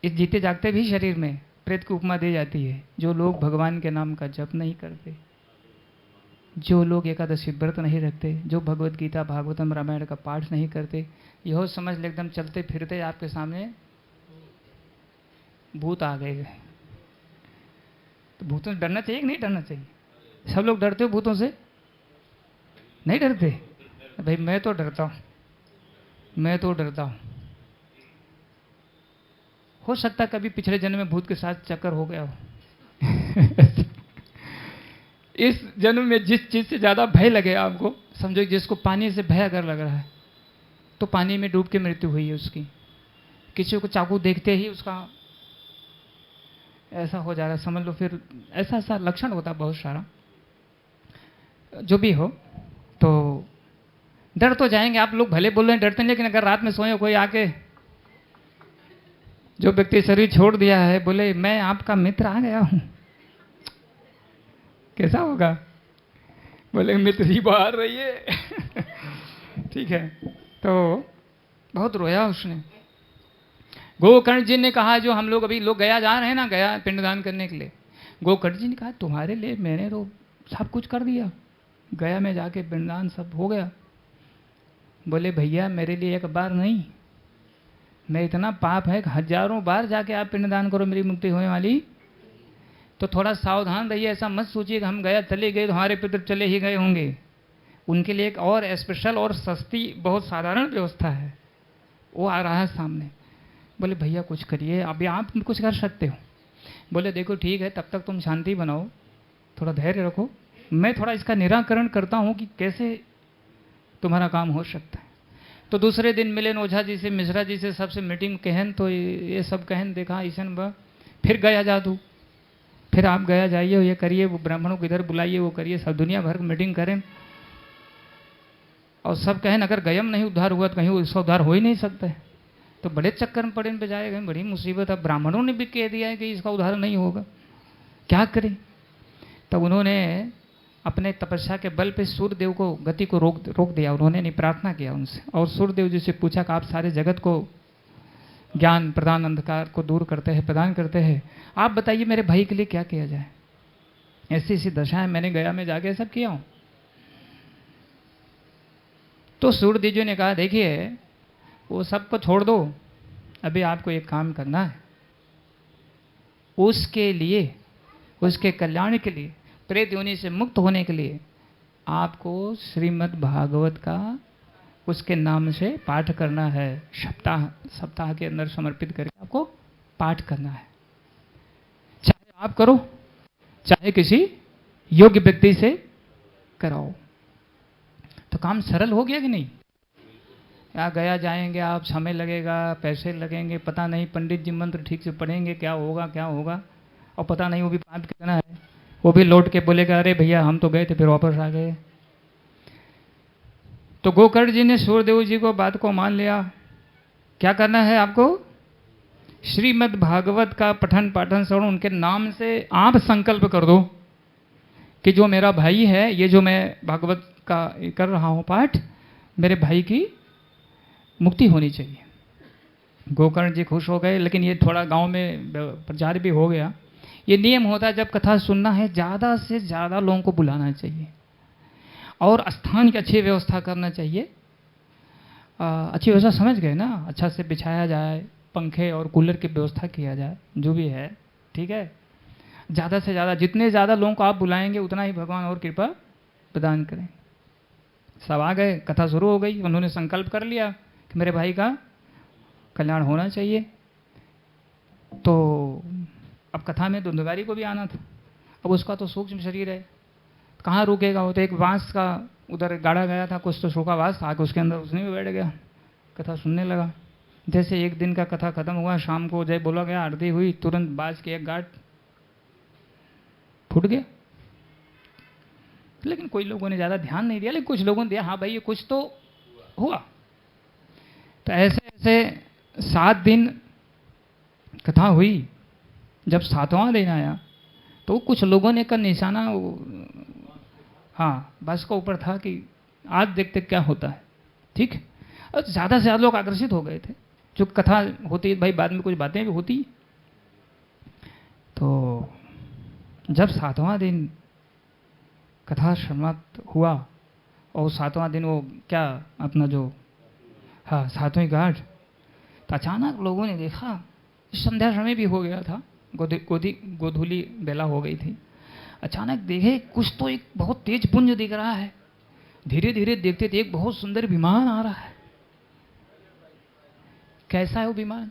इस जीते जागते भी शरीर में प्रेत की उपमा दी जाती है। जो लोग भगवान के नाम का जप नहीं करते, जो लोग एकादशी व्रत नहीं रखते, जो भगवत गीता भागवतम रामायण का पाठ नहीं करते, यह समझ ले एकदम चलते फिरते आपके सामने भूत आ गए। तो भूतों से डरना चाहिए कि नहीं डरना चाहिए? सब लोग डरते हो भूतों से? नहीं डरते? भाई मैं तो डरता हूँ, मैं तो डरता हूँ। हो सकता कभी पिछले जन्म में भूत के साथ चक्कर हो गया हो। इस जन्म में जिस चीज से ज्यादा भय लगे आपको, समझो जिसको पानी से भय अगर लग रहा है तो पानी में डूब के मृत्यु हुई है उसकी। किसी को चाकू देखते ही उसका ऐसा हो जा रहा है, समझ लो। फिर ऐसा ऐसा लक्षण होता है बहुत सारा। जो भी हो, तो डर तो जाएंगे। आप लोग भले बोल रहे हैं डरते नहीं, लेकिन अगर रात में सोए कोई आके, जो व्यक्ति शरीर छोड़ दिया है, बोले मैं आपका मित्र आ गया हूं, कैसा होगा? बोले मित्र ही बाहर रहिए। ठीक है। तो बहुत रोया उसने। गोकर्ण जी ने कहा, जो हम लोग अभी लोग गया जा रहे हैं ना, गया पिंडदान करने के लिए, गोकर्ण जी ने कहा तुम्हारे लिए मैंने तो सब कुछ कर दिया, गया में जाके पिंडदान सब हो गया। बोले भैया मेरे लिए एक बार नहीं, मैं इतना पाप है, हजारों बार जाके आप पिंडदान करो, मेरी मुक्ति होने वाली। तो थोड़ा सावधान रहिए, ऐसा मत सोचिए कि हम गया चले गए तो हमारे पितर चले ही गए होंगे। उनके लिए एक और स्पेशल और सस्ती बहुत साधारण व्यवस्था है, वो आ रहा है सामने। बोले भैया कुछ करिए, अभी आप कुछ कर सकते हो। बोले देखो ठीक है, तब तक तुम शांति बनाओ, थोड़ा धैर्य रखो, मैं थोड़ा इसका निराकरण करता हूँ कि कैसे तुम्हारा काम हो सकता है। तो दूसरे दिन मिले ओझा जी से, मिश्रा जी से, सबसे मीटिंग कहन, तो ये सब कहन देखा ईशन ब। फिर गया जादू, फिर आप गया जाइए, ये करिए, वो ब्राह्मणों को इधर बुलाइए, वो करिए, सब दुनिया भर मीटिंग करें। और सब कहन अगर गयम नहीं उद्धार हुआ तो कहीं उसका उद्धार हो ही नहीं सकता है। तो बड़े चक्कर में पड़े, इन पे जाए गए, बड़ी मुसीबत है। ब्राह्मणों ने भी कह दिया है कि इसका उद्धार नहीं होगा, क्या करें? तब उन्होंने अपने तपस्या के बल पे सूर्यदेव को गति को रोक दिया। उन्होंने नहीं प्रार्थना किया उनसे, और सूर्यदेव जी से पूछा कि आप सारे जगत को ज्ञान प्रदान, अंधकार को दूर करते हैं, प्रदान करते हैं, आप बताइए मेरे भाई के लिए क्या किया जाए? ऐसी ऐसी दशा है, मैंने गया में जाके सब किया हूं। तो सूर्यदेव जी ने कहा देखिए वो सबको छोड़ दो, अभी आपको एक काम करना है, उसके लिए, उसके कल्याण के लिए, प्रेत योनि से मुक्त होने के लिए आपको श्रीमद् भागवत का उसके नाम से पाठ करना है। सप्ताह के अंदर समर्पित करके आपको पाठ करना है। चाहे आप करो, चाहे किसी योग्य व्यक्ति से कराओ। तो काम सरल हो गया कि नहीं? या गया जाएंगे आप, समय लगेगा, पैसे लगेंगे, पता नहीं पंडित जी मंत्र ठीक से पढ़ेंगे, क्या होगा क्या होगा, और पता नहीं वो भी पाप कितना है, वो भी लौट के बोलेगा अरे भैया हम तो गए थे फिर वापस आ गए। तो गोकर्ण जी ने सूर्यदेव जी को बात को मान लिया। क्या करना है आपको? श्रीमद् भागवत का पठन पाठन श्रवण, उनके नाम से आप संकल्प कर दो कि जो मेरा भाई है, ये जो मैं भागवत का कर रहा हूं पाठ, मेरे भाई की मुक्ति होनी चाहिए। गोकर्ण जी खुश हो गए, लेकिन ये थोड़ा गांव में प्रचार भी हो गया। ये नियम होता है जब कथा सुनना है, ज़्यादा से ज़्यादा लोगों को बुलाना चाहिए और स्थान की अच्छी व्यवस्था करना चाहिए। अच्छी व्यवस्था समझ गए ना, अच्छा से बिछाया जाए, पंखे और कूलर की व्यवस्था किया जाए, जो भी है ठीक है। ज़्यादा से ज़्यादा, जितने ज़्यादा लोगों को आप बुलाएंगे उतना ही भगवान और कृपा प्रदान करें। सब आ गए, कथा शुरू हो गई। उन्होंने संकल्प कर लिया कि कि मेरे भाई का कल्याण होना चाहिए। तो अब कथा में धुंधकारी को भी आना था। अब उसका तो सूक्ष्म शरीर है, कहाँ रुकेगा वो? तो एक बांस का उधर गाड़ा गया था, कुछ तो सूखा बांस था, आके उसके अंदर उसने भी बैठ गया, कथा सुनने लगा। जैसे एक दिन का कथा खत्म हुआ, शाम को जय बोला गया, आरती हुई, तुरंत बाज के एक गांठ फूट गया। लेकिन कोई लोगों ने ज़्यादा ध्यान नहीं दिया, लेकिन कुछ लोगों ने दिया, हाँ भाई ये कुछ तो हुआ। तो ऐसे ऐसे 7 दिन कथा हुई। जब 7वां दिन आया तो कुछ लोगों ने का निशाना हाँ बस का ऊपर था कि आज देखते क्या होता है। ठीक, और ज़्यादा से ज़्यादा लोग आकर्षित हो गए थे। जो कथा होती है भाई, बाद में कुछ बातें भी होती। तो जब 7वां दिन कथा समाप्त हुआ और 7वां दिन वो क्या अपना जो हाँ 7वीं घाट, तो अचानक लोगों ने देखा, संध्या समय भी हो गया था, गोधूली बेला हो गई थी। अचानक देखे कुछ तो एक बहुत तेज पुंज दिख रहा है। धीरे धीरे देखते थे एक बहुत सुंदर विमान आ रहा है। कैसा है वो विमान?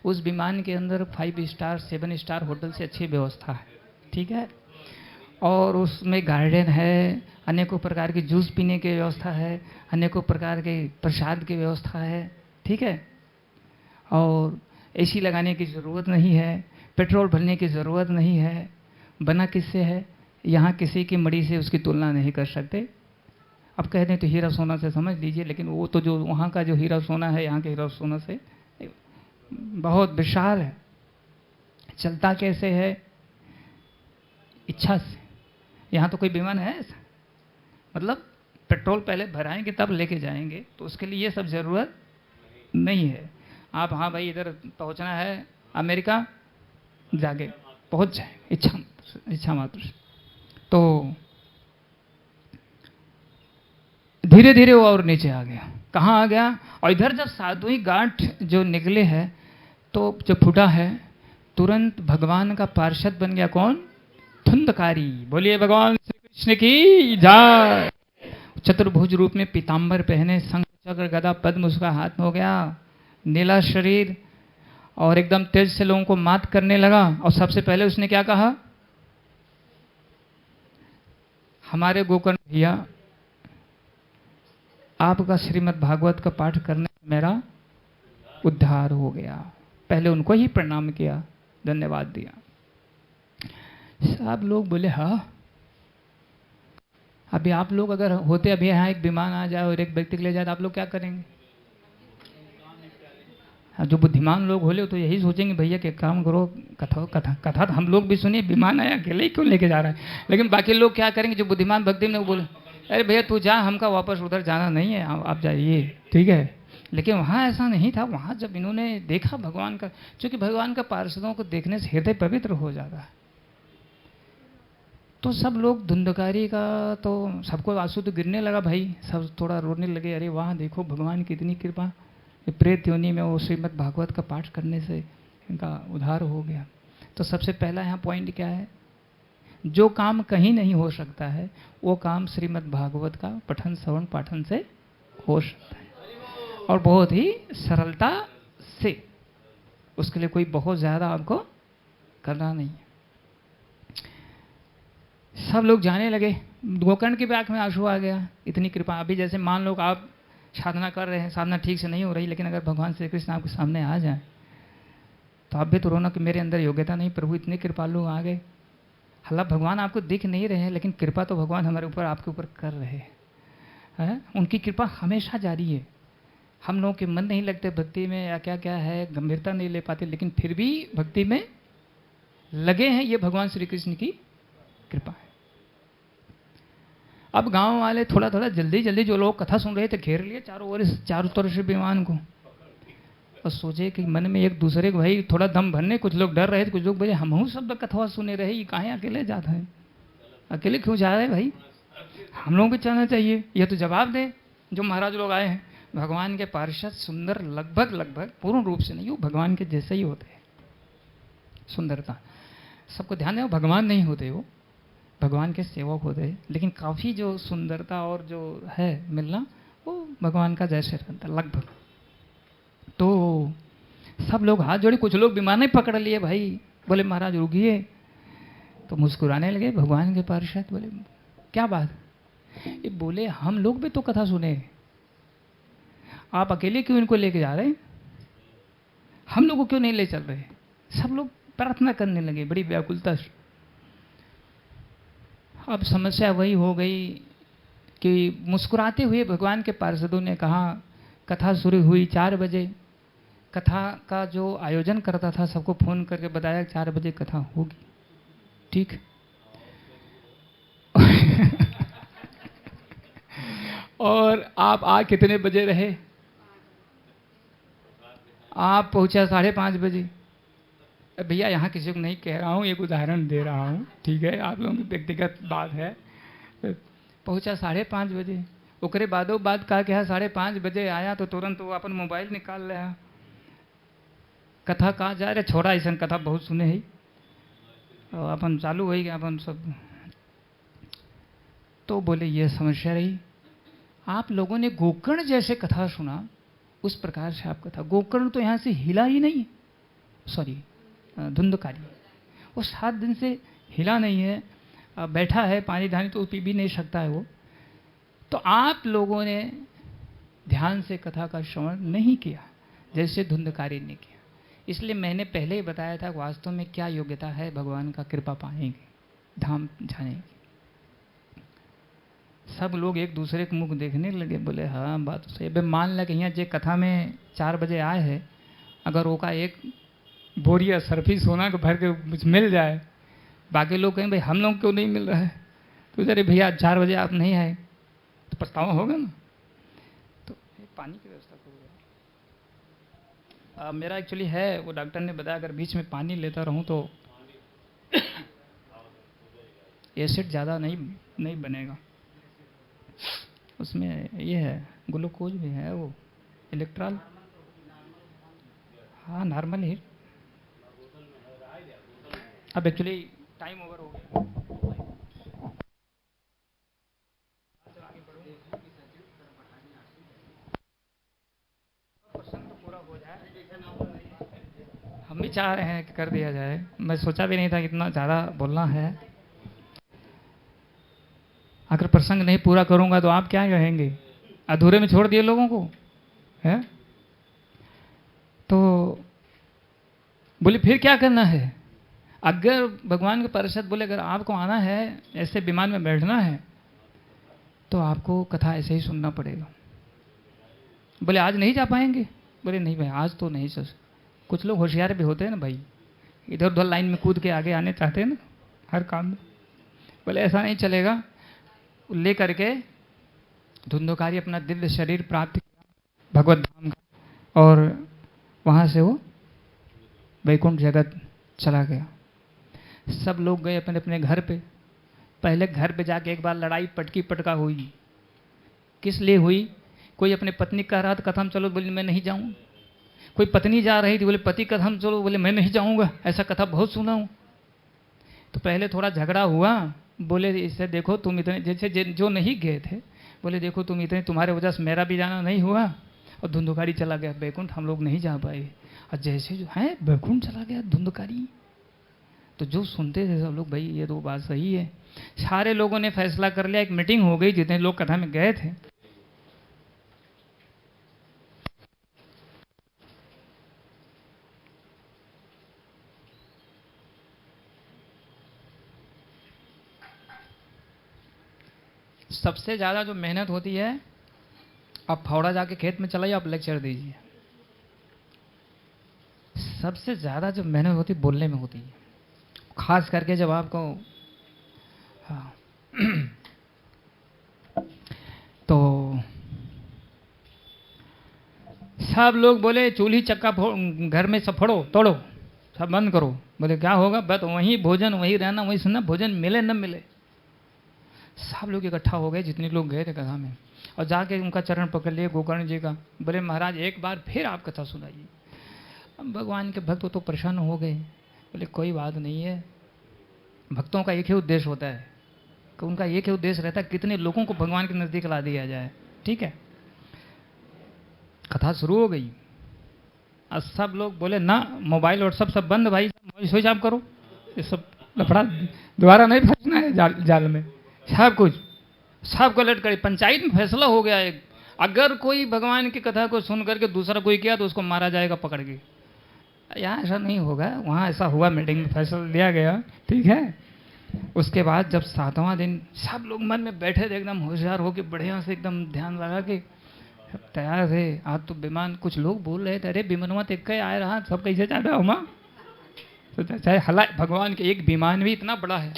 उस विमान के अंदर 5 स्टार 7 स्टार होटल से अच्छी व्यवस्था है। ठीक है, और उसमें गार्डन है, अनेकों प्रकार की जूस पीने की व्यवस्था है, अनेकों प्रकार के प्रसाद की व्यवस्था है। ठीक है, और एसी लगाने की ज़रूरत नहीं है, पेट्रोल भरने की ज़रूरत नहीं है। बना किससे है? यहाँ किसी की मड़ी से उसकी तुलना नहीं कर सकते। अब कह दें तो हीरा सोना से समझ लीजिए, लेकिन वो तो जो वहाँ का जो हीरा सोना है यहाँ के हीरा सोना से बहुत विशाल है। चलता कैसे है? इच्छा से। यहाँ तो कोई विमान है ऐसा? मतलब पेट्रोल पहले भराएंगे तब लेके जाएंगे, तो उसके लिए ये सब ज़रूरत नहीं है। आप हाँ भाई इधर पहुँचना है अमेरिका, जाके पहुँच जाए इच्छा मात्र से। तो धीरे धीरे वो और नीचे आ गया। कहाँ आ गया? और इधर जब 7वीं गांठ जो निकले है, तो जो फूटा है, तुरंत भगवान का पार्षद बन गया। कौन? धुंधकारी। बोलिए भगवान श्री कृष्ण की जय। चतुर्भुज रूप में पीताम्बर पहने, शंख चक्र गदा पद्म उसका हाथ में हो गया, नीला शरीर, और एकदम तेज से लोगों को मात करने लगा। और सबसे पहले उसने क्या कहा? हमारे गोकर्ण भैया, आपका श्रीमद् भागवत का पाठ करने से मेरा उद्धार हो गया। पहले उनको ही प्रणाम किया, धन्यवाद दिया। सब लोग बोले हाँ। अभी आप लोग अगर होते, अभी यहाँ एक विमान आ जाए और एक व्यक्ति के ले जाए, तो आप लोग क्या करेंगे? जो बुद्धिमान लोग होले तो यही सोचेंगे भैया कि काम करो, कथा तो हम लोग भी सुनिए, विमान आया अकेले ही क्यों लेके जा रहा है। लेकिन बाकी लोग क्या करेंगे? जो बुद्धिमान भक्ति में वो बोले अरे भैया तू जा, हमका वापस उधर जाना नहीं है, आप जाइए। ठीक है, लेकिन वहाँ ऐसा नहीं था। वहाँ जब इन्होंने देखा भगवान का, क्योंकि भगवान का पार्षदों को देखने से हृदय पवित्र हो जाता है, तो सब लोग धुंधकारी का तो सबको आंसू तो गिरने लगा भाई, सब थोड़ा रोने लगे। अरे वाह देखो भगवान की इतनी कृपा, प्रेत योनि में वो श्रीमद् भागवत का पाठ करने से इनका उद्धार हो गया। तो सबसे पहला यहाँ पॉइंट क्या है? जो काम कहीं नहीं हो सकता है वो काम श्रीमद् भागवत का पठन श्रवण पाठन से हो सकता है, और बहुत ही सरलता से। उसके लिए कोई बहुत ज़्यादा आपको करना नहीं है। सब लोग जाने लगे। गोकर्ण की भी आँख में आंसू आ गया, इतनी कृपा। अभी जैसे मान लो आप साधना कर रहे हैं, साधना ठीक से नहीं हो रही, लेकिन अगर भगवान श्री कृष्ण आपके सामने आ जाए तो आप भी तो रोना कि मेरे अंदर योग्यता नहीं, प्रभु इतने कृपालु आ गए। हालांकि भगवान आपको दिख नहीं रहे हैं, लेकिन कृपा तो भगवान हमारे ऊपर आपके ऊपर कर रहे हैं। उनकी कृपा हमेशा जारी है। हम लोगों के मन नहीं लगते भक्ति में, या क्या क्या है, गंभीरता नहीं ले पाते, लेकिन फिर भी भक्ति में लगे हैं। ये भगवान श्री कृष्ण की कृपा है। अब गांव वाले थोड़ा थोड़ा जल्दी जल्दी जो लोग कथा सुन रहे थे घेर लिए चारों तरफ से विमान को, और सोचे कि मन में एक दूसरे को भाई थोड़ा दम भरने। कुछ लोग डर रहे थे, कुछ लोग बोले हम सब कथा सुने रहे, ये कहाँ अकेले जाता है, अकेले क्यों जा रहे हैं भाई, हम लोगों को जाना चाहिए। ये तो जवाब दे जो महाराज लोग आए हैं। भगवान के पार्षद सुंदर, लगभग पूर्ण रूप से नहीं, वो भगवान के जैसे ही होते हैं। सुंदरता सबको ध्यान है, भगवान नहीं होते, वो भगवान के सेवक होते हैं, लेकिन काफ़ी जो सुंदरता और जो है मिलना, वो भगवान का जैसे रहता लगभग। तो सब लोग हाथ जोड़े, कुछ लोग विमान ही पकड़ लिए भाई, बोले महाराज रुकिए। तो मुस्कुराने लगे भगवान के पार्षद, बोले क्या बात? ये बोले हम लोग भी तो कथा सुने, आप अकेले क्यों इनको लेके जा रहे हैं? हम लोग को क्यों नहीं ले चल रहे? सब लोग प्रार्थना करने लगे बड़ी व्याकुलता से। अब समस्या वही हो गई कि मुस्कुराते हुए भगवान के पार्षदों ने कहा, कथा शुरू हुई 4 बजे, कथा का जो आयोजन करता था सबको फोन करके बताया 4 बजे कथा होगी, ठीक। और आप आ कितने बजे रहे? आप पहुंचा 5:30 बजे। भैया यहाँ किसी को नहीं कह रहा हूँ, एक उदाहरण दे रहा हूँ, ठीक है, आप लोगों की व्यक्तिगत बात है। पहुंचा 5:30 बजे, ओकरे बादो बाद कहा कि 5:30 बजे आया तो तुरंत वो अपन मोबाइल निकाल लिया, कथा कहाँ जा रहे, छोड़ा ऐसा कथा बहुत सुने ही, और अपन चालू हो गया अपन सब। तो बोले ये समस्या रही, आप लोगों ने गोकर्ण जैसे कथा सुना, उस प्रकार से आप कथा, गोकर्ण तो यहाँ से हिला ही नहीं, सॉरी धुंधकारी, वो 7 दिन से हिला नहीं है, बैठा है, पानी धानी तो पी भी नहीं सकता है वो। तो आप लोगों ने ध्यान से कथा का श्रवण नहीं किया जैसे धुंधकारी ने किया। इसलिए मैंने पहले ही बताया था वास्तव में क्या योग्यता है भगवान का कृपा पाएंगे, धाम जाने की। सब लोग एक दूसरे के मुख देखने लगे, बोले हाँ बात तो सही। मान लिया कि यहाँ जे कथा में 4 बजे आए हैं, अगर वो का एक बोरिया सरफी सोना को भर के मिल जाए, बाकी लोग कहें भाई हम लोग क्यों नहीं मिल रहा है, तो अरे भैया 4 बजे आप नहीं आए तो पछतावा होगा ना। तो पानी की व्यवस्था करो। मेरा एक्चुअली है, वो डॉक्टर ने बताया अगर बीच में पानी लेता रहूं तो एसिड ज़्यादा नहीं बनेगा, उसमें ये है ग्लूकोज भी है, वो इलेक्ट्रॉल, हाँ नॉर्मल ही। अब एक्चुअली टाइम ओवर हो गया, क्वेश्चन तो पूरा हो जाए, हम भी चाह रहे हैं कि कर दिया जाए। मैं सोचा भी नहीं था कि इतना ज़्यादा बोलना है। अगर प्रसंग नहीं पूरा करूंगा तो आप क्या कहेंगे, अधूरे में छोड़ दिए लोगों को, है? तो बोले फिर क्या करना है? अगर भगवान के पार्षद बोले अगर आपको आना है, ऐसे विमान में बैठना है, तो आपको कथा ऐसे ही सुनना पड़ेगा। बोले आज नहीं जा पाएंगे? बोले नहीं भाई आज तो नहीं सर। कुछ लोग होशियार भी होते हैं ना भाई, इधर उधर लाइन में कूद के आगे आने चाहते हैं ना हर काम में। बोले ऐसा नहीं चलेगा। ले करके धुंधकारी अपना दिव्य शरीर प्राप्त किया भगवत धाम का, और वहाँ से वो वैकुंठ जगत चला गया। सब लोग गए अपने अपने घर पे। पहले घर पे जाके एक बार लड़ाई पटकी पटका हुई। किस लिए हुई? कोई अपने पत्नी कह रहा था कथम चलो, बोले मैं नहीं जाऊँ। कोई पत्नी जा रही थी, बोले पति कथम चलो, बोले मैं नहीं जाऊँगा, ऐसा कथा बहुत सुना हूँ। तो पहले थोड़ा झगड़ा हुआ, बोले इससे देखो तुम इतने, जैसे जो नहीं गए थे, बोले देखो तुम इतने, तुम्हारे वजह से मेरा भी जाना नहीं हुआ, और धुंधकारी चला गया बैकुंठ, हम लोग नहीं जा पाए। और जैसे जो है बैकुंठ चला गया धुंधकारी, तो जो सुनते थे सब लोग भाई ये तो बात सही है। सारे लोगों ने फैसला कर लिया, एक मीटिंग हो गई जितने लोग कथा में गए थे। सबसे ज़्यादा जो मेहनत होती है, आप फावड़ा जाके खेत में चलाइए, आप लेक्चर दीजिए। सबसे ज़्यादा जो मेहनत होती है बोलने में होती है, खास करके जब आपको, हाँ तो सब लोग बोले चूल्ही चक्का घर में सब फोड़ो तोड़ो, सब बंद करो। बोले क्या होगा? बस वहीं भोजन, वहीं रहना, वहीं सुनना, भोजन मिले न मिले। सब लोग इकट्ठा हो गए जितने लोग गए थे कथा में, और जाके उनका चरण पकड़ लिए गोकर्ण जी का। बोले महाराज एक बार फिर आप कथा सुनाइए। अब भगवान के भक्त तो प्रसन्न हो गए। बोले कोई बात नहीं है, भक्तों का एक ही उद्देश्य होता है कि उनका एक ही उद्देश्य रहता है कितने लोगों को भगवान के नज़दीक ला दिया जाए, ठीक है। कथा शुरू हो गई। अब सब लोग बोले ना, मोबाइल और सब बंद भाई, स्विच ऑफ करो, ये सब लफड़ा दोबारा नहीं फंसना है जाल में। सब कुछ सबको लट कर पंचायत में फैसला हो गया है, अगर कोई भगवान की कथा को सुन करके दूसरा कोई किया तो उसको मारा जाएगा पकड़ के। यहाँ ऐसा नहीं होगा, वहाँ ऐसा हुआ, मीटिंग में फैसला लिया गया, ठीक है। उसके बाद जब 7वां दिन सब लोग मन में बैठे थे एकदम होशियार होके, बढ़िया से एकदम ध्यान लगा के तैयार थे। आज तो विमान, कुछ लोग बोल रहे थे अरे विमानवा तो एक आए रहा, सब कैसे जाता हुआ। तो चाहे हला भगवान के एक विमान भी इतना बड़ा है,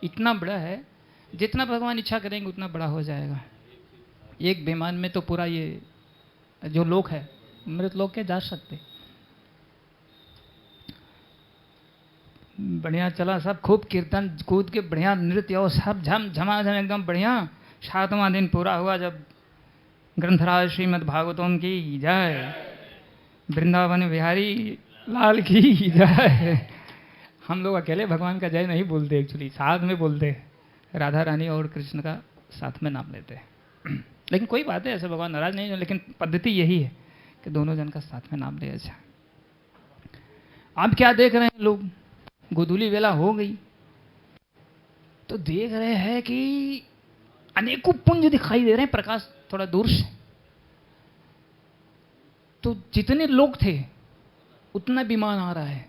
इतना बड़ा है, जितना भगवान इच्छा करेंगे उतना बड़ा हो जाएगा। एक विमान में तो पूरा ये जो लोग है, मृत लोग के जा सकते। बढ़िया चला सब, खूब कीर्तन कूद के बढ़िया नृत्य और सब झमाझम एकदम बढ़िया। 7वां दिन पूरा हुआ जब ग्रंथराज श्रीमद् भागवतम की जय, वृंदावन बिहारी लाल की जय। हम लोग अकेले भगवान का जय नहीं बोलते, एक्चुअली साथ में बोलते, राधा रानी और कृष्ण का साथ में नाम लेते हैं। लेकिन कोई बात है, ऐसे भगवान नाराज नहीं है, लेकिन पद्धति यही है कि दोनों जन का साथ में नाम लिया जाए। आप क्या देख रहे हैं लोग, गोधूली वेला हो गई तो देख रहे हैं कि अनेकों पुंज दिखाई दे रहे हैं, प्रकाश थोड़ा दूर से। तो जितने लोग थे उतना विमान आ रहा है,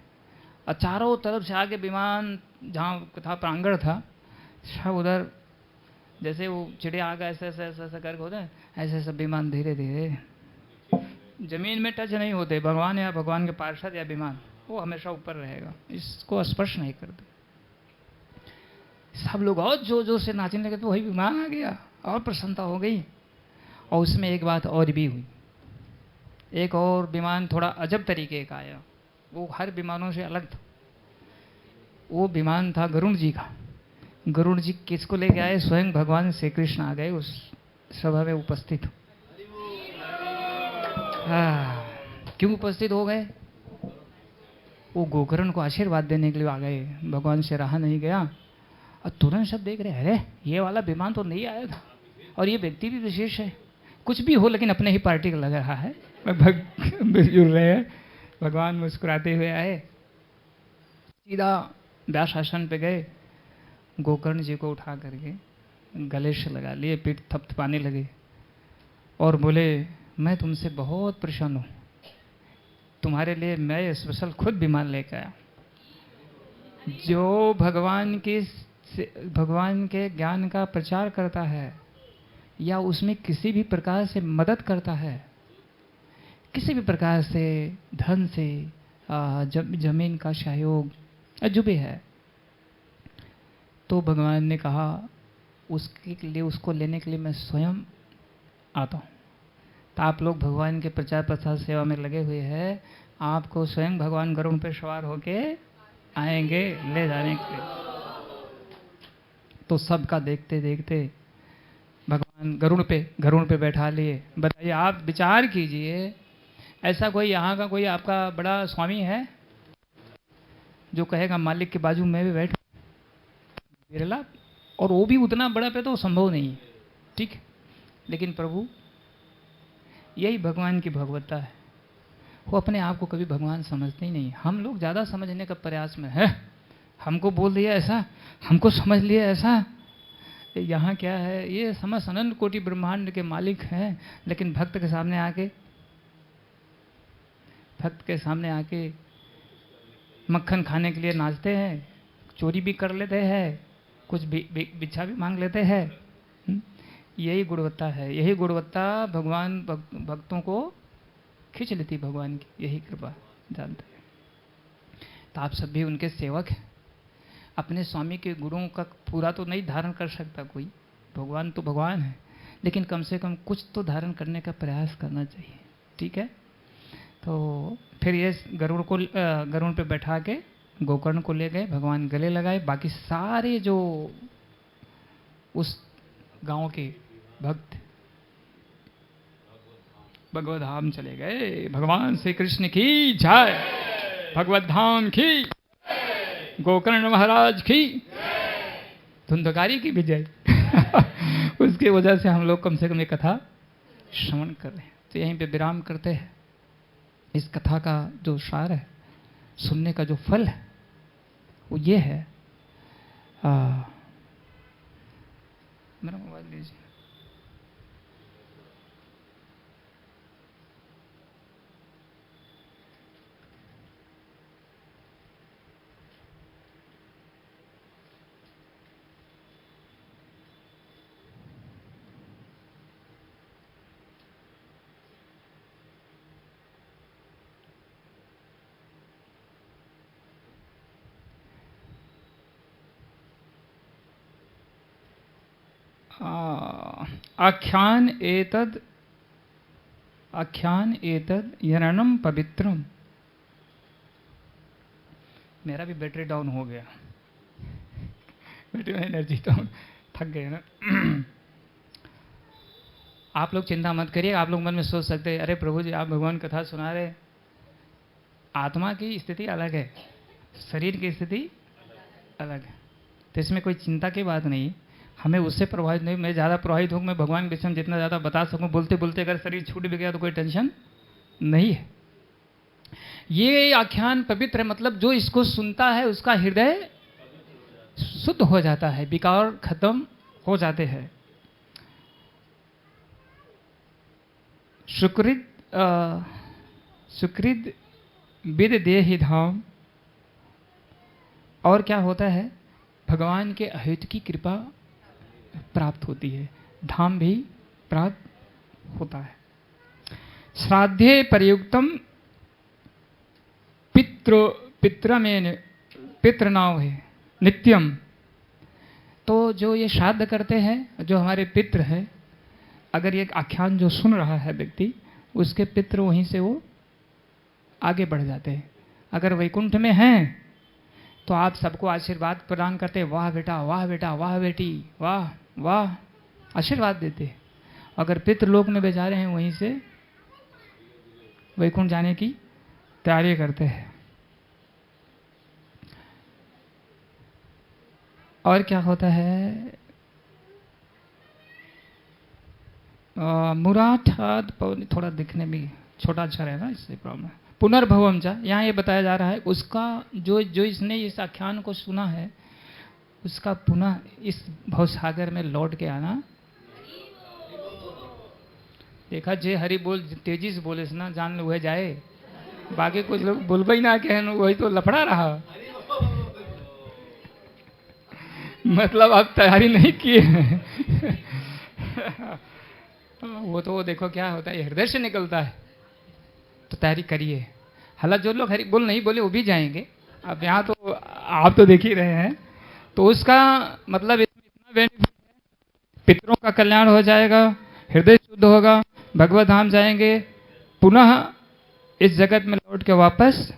और चारों तरफ से आगे विमान, जहाँ था प्रांगण था, सब उधर जैसे वो चिड़िया आगे ऐसे ऐसे ऐसे ऐसे करके होते हैं, ऐसे ऐसे विमान धीरे धीरे जमीन में टच नहीं होते। भगवान या भगवान के पार्षद या विमान, वो हमेशा ऊपर रहेगा, इसको स्पर्श नहीं करते। सब लोग और जोर जोर से नाचने लगे, तो वही विमान आ गया और प्रसन्नता हो गई। और उसमें एक बात और भी हुई, एक और विमान थोड़ा अजब तरीके का आया, वो हर विमानों से अलग था। वो विमान था गरुड़ जी का। गरुड़ जी किसको लेके आए? स्वयं भगवान श्री कृष्ण आ गए उस सभा में उपस्थित। क्यों उपस्थित हो गए? वो गोकर्ण को आशीर्वाद देने के लिए आ गए। भगवान से रहा नहीं गया, और तुरंत सब देख रहे, अरे ये वाला विमान तो नहीं आया था, और ये व्यक्ति भी विशेष है, कुछ भी हो लेकिन अपने ही पार्टी का लग रहा है। जुड़ रहे हैं। भगवान मुस्कुराते हुए आए, सीधा व्यास आसन पे गए, गोकर्ण जी को उठा करके गले से लगा लिए, पीठ थपथपाने लगे और बोले, मैं तुमसे बहुत प्रसन्न हूँ, तुम्हारे लिए मैं स्पेशल खुद विमान लेकर आया। जो भगवान के ज्ञान का प्रचार करता है या उसमें किसी भी प्रकार से मदद करता है, किसी भी प्रकार से धन से, जमीन का सहयोग जो भी है, तो भगवान ने कहा उसके लिए, उसको लेने के लिए मैं स्वयं आता हूँ। तो आप लोग भगवान के प्रचार प्रसार सेवा में लगे हुए हैं, आपको स्वयं भगवान गरुड़ पे सवार होके आएंगे ले जाने के लिए। तो सबका देखते देखते भगवान गरुड़ पे बैठा लिए। बताइए, आप विचार कीजिए, ऐसा कोई यहाँ का कोई आपका बड़ा स्वामी है जो कहेगा मालिक के बाजू में भी बैठ? बिरला, और वो भी उतना बड़ा पे तो संभव नहीं है, ठीक। लेकिन प्रभु, यही भगवान की भगवत्ता है, वो अपने आप को कभी भगवान समझते ही नहीं। हम लोग ज़्यादा समझने का प्रयास में है, हमको बोल दिया ऐसा, हमको समझ लिया ऐसा। यहाँ क्या है, ये समस्त अनंत कोटि ब्रह्मांड के मालिक हैं, लेकिन भक्त के सामने आके मक्खन खाने के लिए नाचते हैं, चोरी भी कर लेते हैं, कुछ भिक्षा भी मांग लेते हैं। यही गुणवत्ता है, यही गुणवत्ता भगवान भक्तों को खींच लेती, भगवान की यही कृपा, जानते हैं। तो आप सब भी उनके सेवक हैं। अपने स्वामी के गुणों का पूरा तो नहीं धारण कर सकता कोई, भगवान तो भगवान है, लेकिन कम से कम कुछ तो धारण करने का प्रयास करना चाहिए, ठीक है। तो फिर ये गरुड़ पे बैठा के गोकर्ण को ले गए, भगवान गले लगाए। बाकी सारे जो उस गांव के भक्त भगवत धाम चले गए। भगवान श्री कृष्ण की जय, भगवत धाम की, गोकर्ण महाराज की, धुंधकारी की विजय। उसकी वजह से हम लोग कम से कम ये कथा श्रवण कर रहे हैं। तो यहीं पे विराम करते हैं। इस कथा का जो सार है, सुनने का जो फल है, वो ये है। मेरा मोबाइल लीजिए। आख्यान एतद यरणम पवित्रम। मेरा भी बैटरी डाउन हो गया, बैटरी में एनर्जी डाउन, थक गए ना। आप लोग चिंता मत करिए। आप लोग मन में सोच सकते हैं, अरे प्रभु जी आप भगवान कथा सुना रहे, आत्मा की स्थिति अलग है, शरीर की स्थिति अलग है, तो इसमें कोई चिंता की बात नहीं। हमें उससे प्रभावित नहीं, मैं ज़्यादा प्रभावित हूँ, मैं भगवान के विषय में जितना ज़्यादा बता सकूँ, बोलते बोलते अगर शरीर छूट भी गया तो कोई टेंशन नहीं है। ये आख्यान पवित्र है, मतलब जो इसको सुनता है उसका हृदय शुद्ध हो जाता है, विकार खत्म हो जाते हैं। सुकृत विद देहि धाम। और क्या होता है, भगवान के अहित की कृपा प्राप्त होती है, धाम भी प्राप्त होता है। श्राद्धे प्रयुक्तम पितृनाव है नित्यम। तो जो ये श्राद्ध करते हैं, जो हमारे पितृ हैं, अगर ये आख्यान जो सुन रहा है व्यक्ति, उसके पितृ वहीं से वो आगे बढ़ जाते हैं। अगर वैकुंठ में हैं तो आप सबको आशीर्वाद प्रदान करते, वाह बेटा, वाह बेटा, वाह बेटी, वाह वाह, आशीर्वाद देते। अगर पितृलोक में बेचारे हैं, वहीं से वैकुंठ जाने की तैयारी करते हैं। और क्या होता है, मुराठाद पवनी, थोड़ा दिखने में छोटा अक्षर है ना, इससे प्रॉब्लम है। पुनर्भवम चा, यहाँ ये बताया जा रहा है, उसका जो इसने इस आख्यान को सुना है, उसका पुनः इस भवसागर में लौट के आना। देखा, जे हरि बोल तेजी से बोले ना, जान लो वह जाए, बाकी कुछ लोग बोलबे ही ना कहे, वही तो लफड़ा रहा। मतलब आप तैयारी नहीं किए हैं। वो तो देखो क्या होता है, हृदय से निकलता है, तो तैयारी करिए। हालांकि जो लोग हरि बोल नहीं बोले वो भी जाएंगे, अब यहाँ तो आप तो देख ही रहे हैं। तो उसका मतलब इसमें इतना बेनिफिट है, पितरों का कल्याण हो जाएगा, हृदय शुद्ध होगा, भगवत धाम जाएंगे, पुनः इस जगत में लौट के वापस।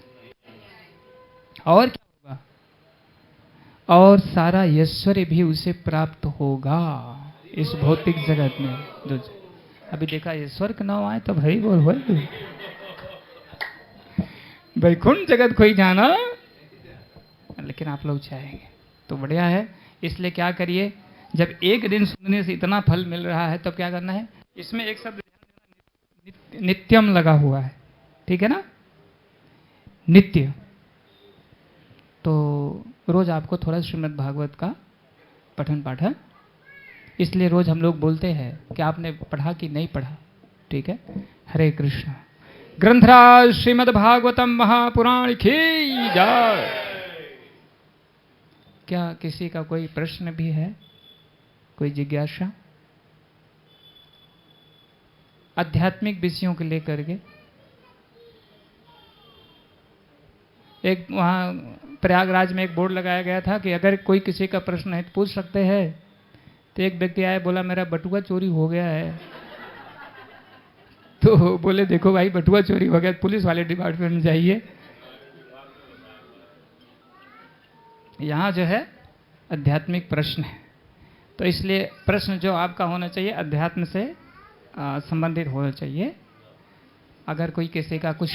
और क्या होगा, और सारा ऐश्वर्य भी उसे प्राप्त होगा इस भौतिक जगत में। जो अभी देखा, ईश्वर का नाम आए तो भाई बोल वैकुंठ जगत कोई जाना, लेकिन आप लोग चाहेंगे तो बढ़िया है। इसलिए क्या करिए, जब एक दिन सुनने से इतना फल मिल रहा है, तब क्या करना है, इसमें एक शब्द नित्यम लगा हुआ है, ठीक है ना, नित्य। तो रोज आपको थोड़ा श्रीमद् भागवत का पठन पाठन, इसलिए रोज हम लोग बोलते हैं कि आपने पढ़ा कि नहीं पढ़ा, ठीक है। हरे कृष्ण। ग्रंथराज श्रीमद् भागवतम महापुराण की जय। क्या किसी का कोई प्रश्न भी है, कोई जिज्ञासा आध्यात्मिक विषयों को लेकर के? एक वहाँ प्रयागराज में एक बोर्ड लगाया गया था कि अगर कोई किसी का प्रश्न है तो पूछ सकते हैं। तो एक व्यक्ति आया, बोला मेरा बटुआ चोरी हो गया है। तो बोले देखो भाई, बटुआ चोरी हो गया, पुलिस वाले डिपार्टमेंट में जाइए, यहाँ जो है आध्यात्मिक प्रश्न है। तो इसलिए प्रश्न जो आपका होना चाहिए अध्यात्म से संबंधित होना चाहिए। अगर कोई किसी का कुछ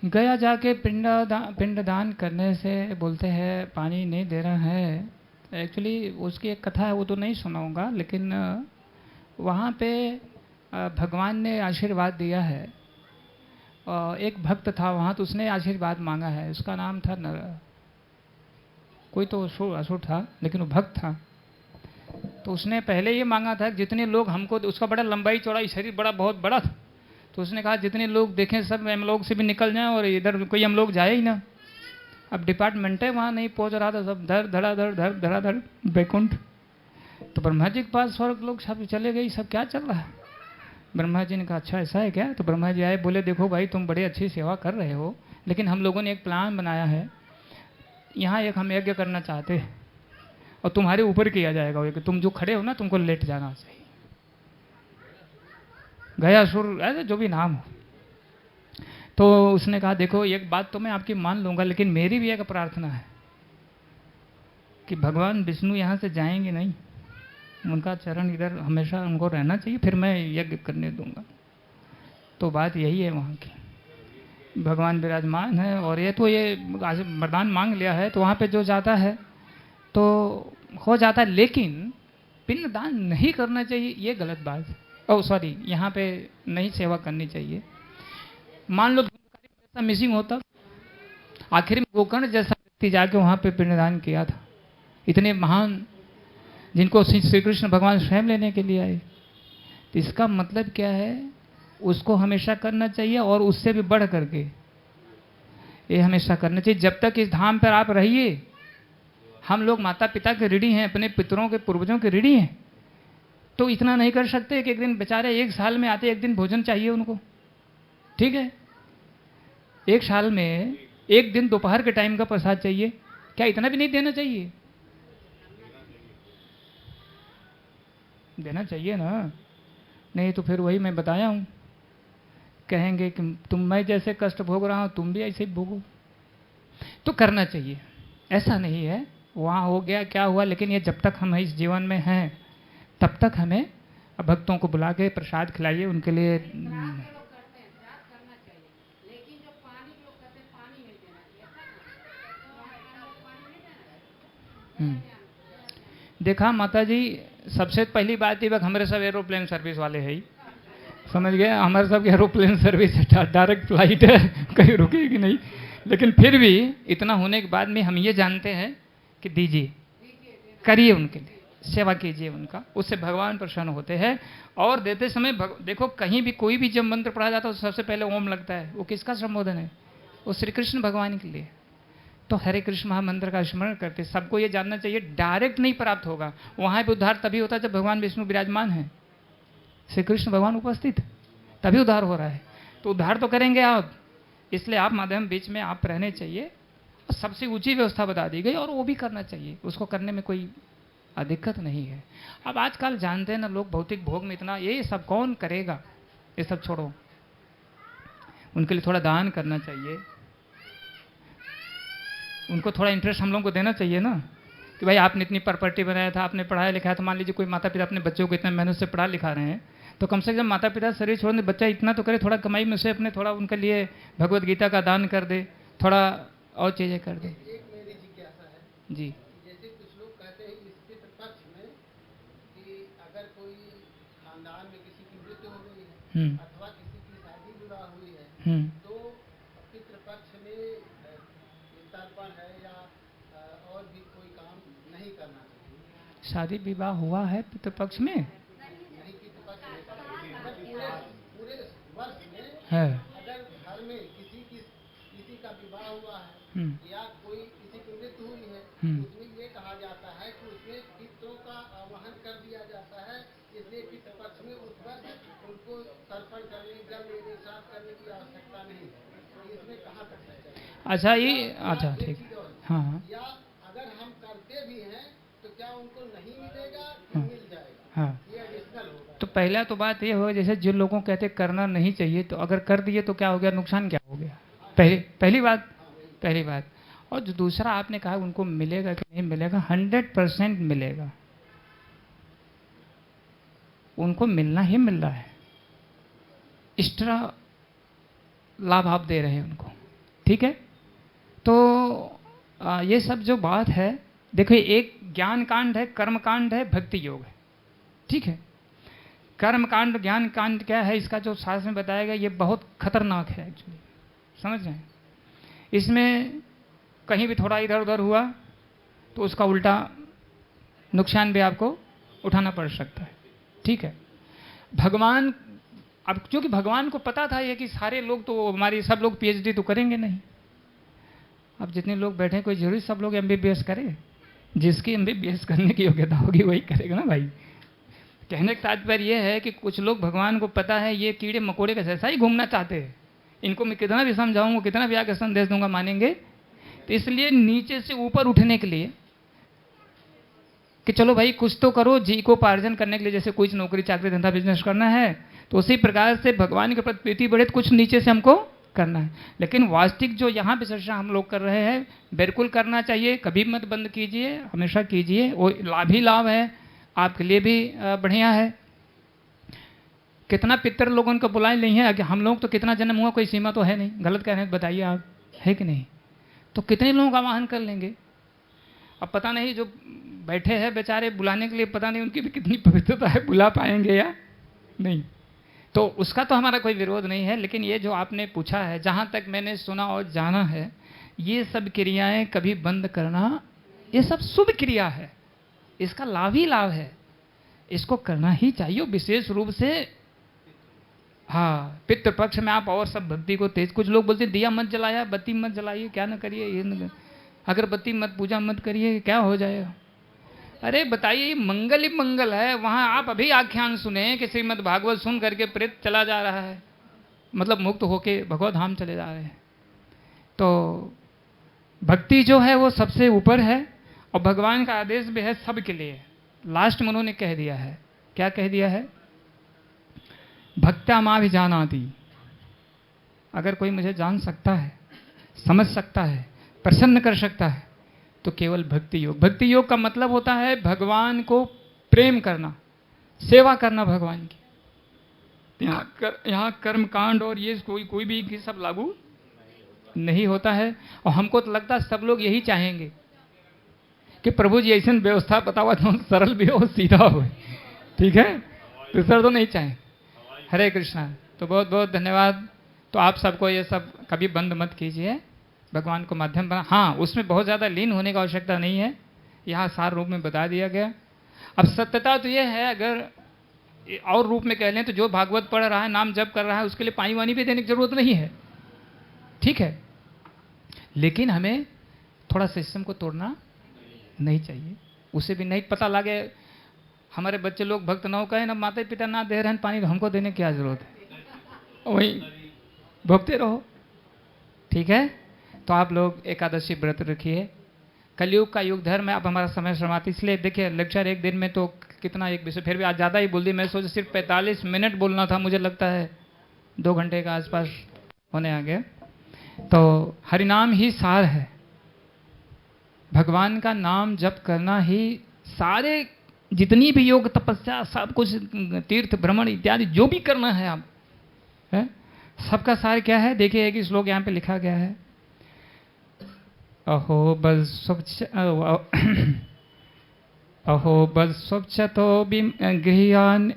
गया जाके पिंड दान करने से बोलते हैं पानी नहीं दे रहा है, एक्चुअली उसकी एक कथा है, वो तो नहीं सुनाऊंगा, लेकिन वहाँ पे भगवान ने आशीर्वाद दिया है। एक भक्त था वहाँ, तो उसने आशीर्वाद मांगा है। उसका नाम था कोई तो असुर था, लेकिन वो भक्त था। तो उसने पहले ये मांगा था कि जितने लोग हमको, उसका बड़ा लंबाई चौड़ाई शरीर बड़ा बहुत बड़ा था, तो उसने कहा जितने लोग देखें सब यमलोक से भी निकल जाएं और इधर कोई यमलोक जाए ही ना। अब डिपार्टमेंट है वहाँ नहीं पहुँच रहा था, सब धड़ धड़ाधड़ बैकुंठ। तो ब्रह्मा जी के पास स्वर्ग लोग सब चले गए, सब क्या चल रहा है। ब्रह्मा जी ने कहा अच्छा ऐसा है क्या। तो ब्रह्मा जी आए, बोले देखो भाई तुम बड़ी अच्छी सेवा कर रहे हो, लेकिन हम लोगों ने एक प्लान बनाया है, यहाँ एक हम यज्ञ करना चाहते हैं और तुम्हारे ऊपर किया जाएगा वो, कि तुम जो खड़े हो ना तुमको लेट जाना चाहिए। गयासुर ऐसे जो भी नाम हो। तो उसने कहा देखो एक बात तो मैं आपकी मान लूँगा, लेकिन मेरी भी एक प्रार्थना है कि भगवान विष्णु यहाँ से जाएंगे नहीं, उनका चरण इधर हमेशा उनको रहना चाहिए, फिर मैं यज्ञ करने दूंगा। तो बात यही है वहाँ की, भगवान विराजमान है और ये तो ये वरदान मांग लिया है, तो वहाँ पे जो जाता है तो हो जाता है, लेकिन पिंडदान नहीं करना चाहिए ये गलत बात है। ओह सॉरी, यहाँ पे नहीं सेवा करनी चाहिए। मान लो जैसा मिसिंग होता, आखिर में गोकर्ण जैसा व्यक्ति जाके वहाँ पे पिंडदान किया था, इतने महान जिनको श्री कृष्ण भगवान स्वयं लेने के लिए आए। तो इसका मतलब क्या है, उसको हमेशा करना चाहिए और उससे भी बढ़ करके ये हमेशा करना चाहिए। जब तक इस धाम पर आप रहिए, हम लोग माता पिता के ऋणी हैं, अपने पितरों के पूर्वजों के ऋणी हैं, तो इतना नहीं कर सकते कि एक दिन बेचारे एक साल में आते, एक दिन भोजन चाहिए उनको, ठीक है। एक साल में एक दिन दोपहर के टाइम का प्रसाद चाहिए, क्या इतना भी नहीं देना चाहिए? देना चाहिए ना, नहीं तो फिर वही मैं बताया हूँ, कहेंगे कि तुम, मैं जैसे कष्ट भोग रहा हूँ तुम भी ऐसे ही भोगो। तो करना चाहिए, ऐसा नहीं है वहाँ हो गया क्या हुआ, लेकिन ये जब तक हम इस जीवन में हैं तब तक हमें भक्तों को बुला के प्रसाद खिलाइए, उनके लिए। देखा माता जी, सबसे पहली बात ही हमारे सब एरोप्लेन सर्विस वाले है ही, समझ गए, हमारे सब एरोप्लेन सर्विस है, डायरेक्ट फ्लाइट है, कहीं रुकेगी नहीं। लेकिन फिर भी इतना होने के बाद में हम ये जानते हैं कि दीजिए, करिए, उनके लिए सेवा कीजिए उनका, उससे भगवान प्रसन्न होते हैं। और देते समय देखो कहीं भी कोई भी जब मंत्र पढ़ा जाता है तो सबसे पहले ओम लगता है, वो किसका संबोधन है? वो श्री कृष्ण भगवान के लिए। तो हरे कृष्ण महामंत्र का स्मरण करते, सबको ये जानना चाहिए डायरेक्ट नहीं प्राप्त होगा, वहां भी उद्धार तभी होता है जब भगवान विष्णु विराजमान है, श्री कृष्ण भगवान उपस्थित, तभी उद्धार हो रहा है। तो उद्धार तो करेंगे आप, इसलिए आप माध्यम बीच में आप रहने चाहिए। सबसे ऊंची व्यवस्था बता दी गई और वो भी करना चाहिए, उसको करने में कोई दिक्कत नहीं है। अब आजकल जानते हैं ना लोग, भौतिक भोग में इतना, ये सब कौन करेगा, ये सब छोड़ो, उनके लिए थोड़ा दान करना चाहिए, उनको थोड़ा इंटरेस्ट हम लोगों को देना चाहिए ना, कि भाई आपने इतनी प्रॉपर्टी बनाया था, आपने पढ़ाया लिखाया, तो मान लीजिए कोई माता पिता अपने बच्चों को इतना मेहनत से पढ़ा लिखा रहे हैं, तो कम से कम माता पिता शरीर छोड़ने, बच्चा इतना तो करे, थोड़ा कमाई में से अपने थोड़ा उनके लिए भगवत गीता का दान कर दे, थोड़ा और चीज़ें कर दे। एक मेरी जिज्ञासा है जी, जैसे कुछ लोग कहते हैं इस पक्ष में कि अगर कोई खानदान में किसी की मृत्यु हो गई है अथवा किसी की शादी विवाह हुई है, तो पितृपक्ष में तर्पण है या और भी कोई काम नहीं करना चाहिए। शादी विवाह हुआ है पितृपक्ष में? नहीं, पितृपक्ष में पूरे वर्ष में है, अगर घर में किसी का विवाह हुआ है या कोई किसी की मृत्यु हुई है, उसमें ये कहा जाता है कि उसमें पितरों का आवाहन कर दिया जाता है, इसलिए पितृपक्ष में उस पर उनको तर्पण करने, जल लेने, श्राद्ध करने की आवश्यकता नहीं है। इसमें कहाँ तक सच है? अच्छा ये, अच्छा ठीक, हाँ या अगर हम करते भी हैं तो क्या उनको नहीं मिलेगा कि मिल जाएगा? हाँ। ये एडिशनल होगा। तो पहला तो बात ये हो, जैसे जिन लोगों को कहते करना नहीं चाहिए, तो अगर कर दिए तो क्या हो गया, नुकसान क्या हो गया, पहली बात। और जो दूसरा आपने कहा उनको मिलेगा कि नहीं मिलेगा, 100% मिलेगा, उनको मिलना ही मिल रहा है, एक्स्ट्रा लाभ आप दे रहे हैं उनको, ठीक है। तो ये सब जो बात है, देखो एक ज्ञान कांड है, कर्म कांड है, भक्ति योग है, ठीक है। कर्म कांड ज्ञान कांड क्या है, इसका जो शास्त्र में बताया गया ये बहुत खतरनाक है एक्चुअली, समझ रहे हैं। इसमें कहीं भी थोड़ा इधर उधर हुआ तो उसका उल्टा नुकसान भी आपको उठाना पड़ सकता है, ठीक है। भगवान, अब क्योंकि भगवान को पता था ये कि सारे लोग तो हमारे सब लोग पीएचडी तो करेंगे नहीं। अब जितने लोग बैठे कोई जरूरी सब लोग एमबीबीएस करें, जिसकी एमबीबीएस करने की योग्यता होगी वही करेगा ना भाई। कहने का तात्पर्य यह है कि कुछ लोग भगवान को पता है ये कीड़े मकोड़े का जैसा ही घूमना चाहते हैं, इनको मैं कितना भी समझाऊंगा, कितना भी आगे संदेश दूंगा, मानेंगे। तो इसलिए नीचे से ऊपर उठने के लिए कि चलो भाई कुछ तो करो, जी को पार्जन करने के लिए, जैसे कुछ नौकरी चाकरी धंधा बिजनेस करना है तो उसी प्रकार से भगवान के प्रति प्रीति बढ़े तो कुछ नीचे से हमको करना है। लेकिन वास्तविक जो यहाँ पे चर्चा हम लोग कर रहे हैं बिल्कुल करना चाहिए, कभी मत बंद कीजिए, हमेशा कीजिए, वो लाभ ही लाभ है, आपके लिए भी बढ़िया है। कितना पितर लोगों को बुलाए नहीं है, हम लोग तो कितना जन्म हुआ कोई सीमा तो है नहीं, गलत कह रहे हैं बताइए आप, है कि नहीं। तो कितने लोगों का आवाहन कर लेंगे। अब पता नहीं जो बैठे हैं बेचारे बुलाने के लिए, पता नहीं उनकी भी कितनी पवित्रता है, बुला पाएंगे या नहीं। तो उसका तो हमारा कोई विरोध नहीं है। लेकिन ये जो आपने पूछा है, जहाँ तक मैंने सुना और जाना है, ये सब क्रियाएं कभी बंद करना, ये सब शुभ क्रिया है, इसका लाभ ही लाभ है, इसको करना ही चाहिए। विशेष रूप से हाँ, पितृपक्ष में आप और सब भक्ति को तेज, कुछ लोग बोलते हैं दिया मत जलाया, बत्ती मत जलाइए, क्या न करिए, ये न, अगरबत्ती मत पूजा मत करिए, क्या हो जाएगा। अरे बताइए, मंगल ही मंगल है। वहाँ आप अभी आख्यान सुने कि श्रीमद् भागवत सुन करके प्रेत चला जा रहा है, मतलब मुक्त होके भगवत धाम चले जा रहे हैं। तो भक्ति जो है वो सबसे ऊपर है और भगवान का आदेश भी है सबके लिए। लास्ट में उन्होंने कह दिया है, क्या कह दिया है, भक्त्या मां भी जानाति। अगर कोई मुझे जान सकता है, समझ सकता है, प्रसन्न कर सकता है तो केवल भक्ति योग। भक्ति योग का मतलब होता है भगवान को प्रेम करना, सेवा करना भगवान की। यहाँ कर्म कांड और ये कोई भी सब लागू नहीं होता है। और हमको तो लगता है सब लोग यही चाहेंगे कि प्रभु जी ऐसी व्यवस्था बतावा तो सरल भी हो, सीधा हो, ठीक है, दूसरा तो नहीं चाहे। हरे कृष्णा। तो बहुत बहुत धन्यवाद। तो आप सबको ये सब कभी बंद मत कीजिए, भगवान को माध्यम बना। हाँ, उसमें बहुत ज़्यादा लीन होने की आवश्यकता नहीं है, यहाँ सार रूप में बता दिया गया। अब सत्यता तो ये है, अगर और रूप में कह लें तो जो भागवत पढ़ रहा है, नाम जप कर रहा है, उसके लिए पानी वानी भी देने की जरूरत नहीं है, ठीक है। लेकिन हमें थोड़ा सिस्टम को तोड़ना नहीं चाहिए। उसे भी नहीं पता लगे हमारे बच्चे लोग भक्त ना हो, कहे ना माता पिता ना दे रहे हैं पानी तो हमको देने की क्या जरूरत है, वही भोगते रहो, ठीक है। तो आप लोग एकादशी व्रत रखिए। कलयुग का युग धर्म है। अब हमारा समय समाप्त, इसलिए देखिए लेक्चर एक दिन में तो कितना एक विषय, फिर भी आज ज़्यादा ही बोल दी। मैं सोचा सिर्फ 45 मिनट बोलना था, मुझे लगता है 2 घंटे का आसपास होने आ गया। तो हरिनाम ही सार है, भगवान का नाम जप करना ही सारे जितनी भी योग तपस्या सब कुछ तीर्थ भ्रमण इत्यादि जो भी करना है आप है, सबका सार क्या है। देखिए एक श्लोक यहाँ पे लिखा गया है, अहो बल स्वच्छतो गृहान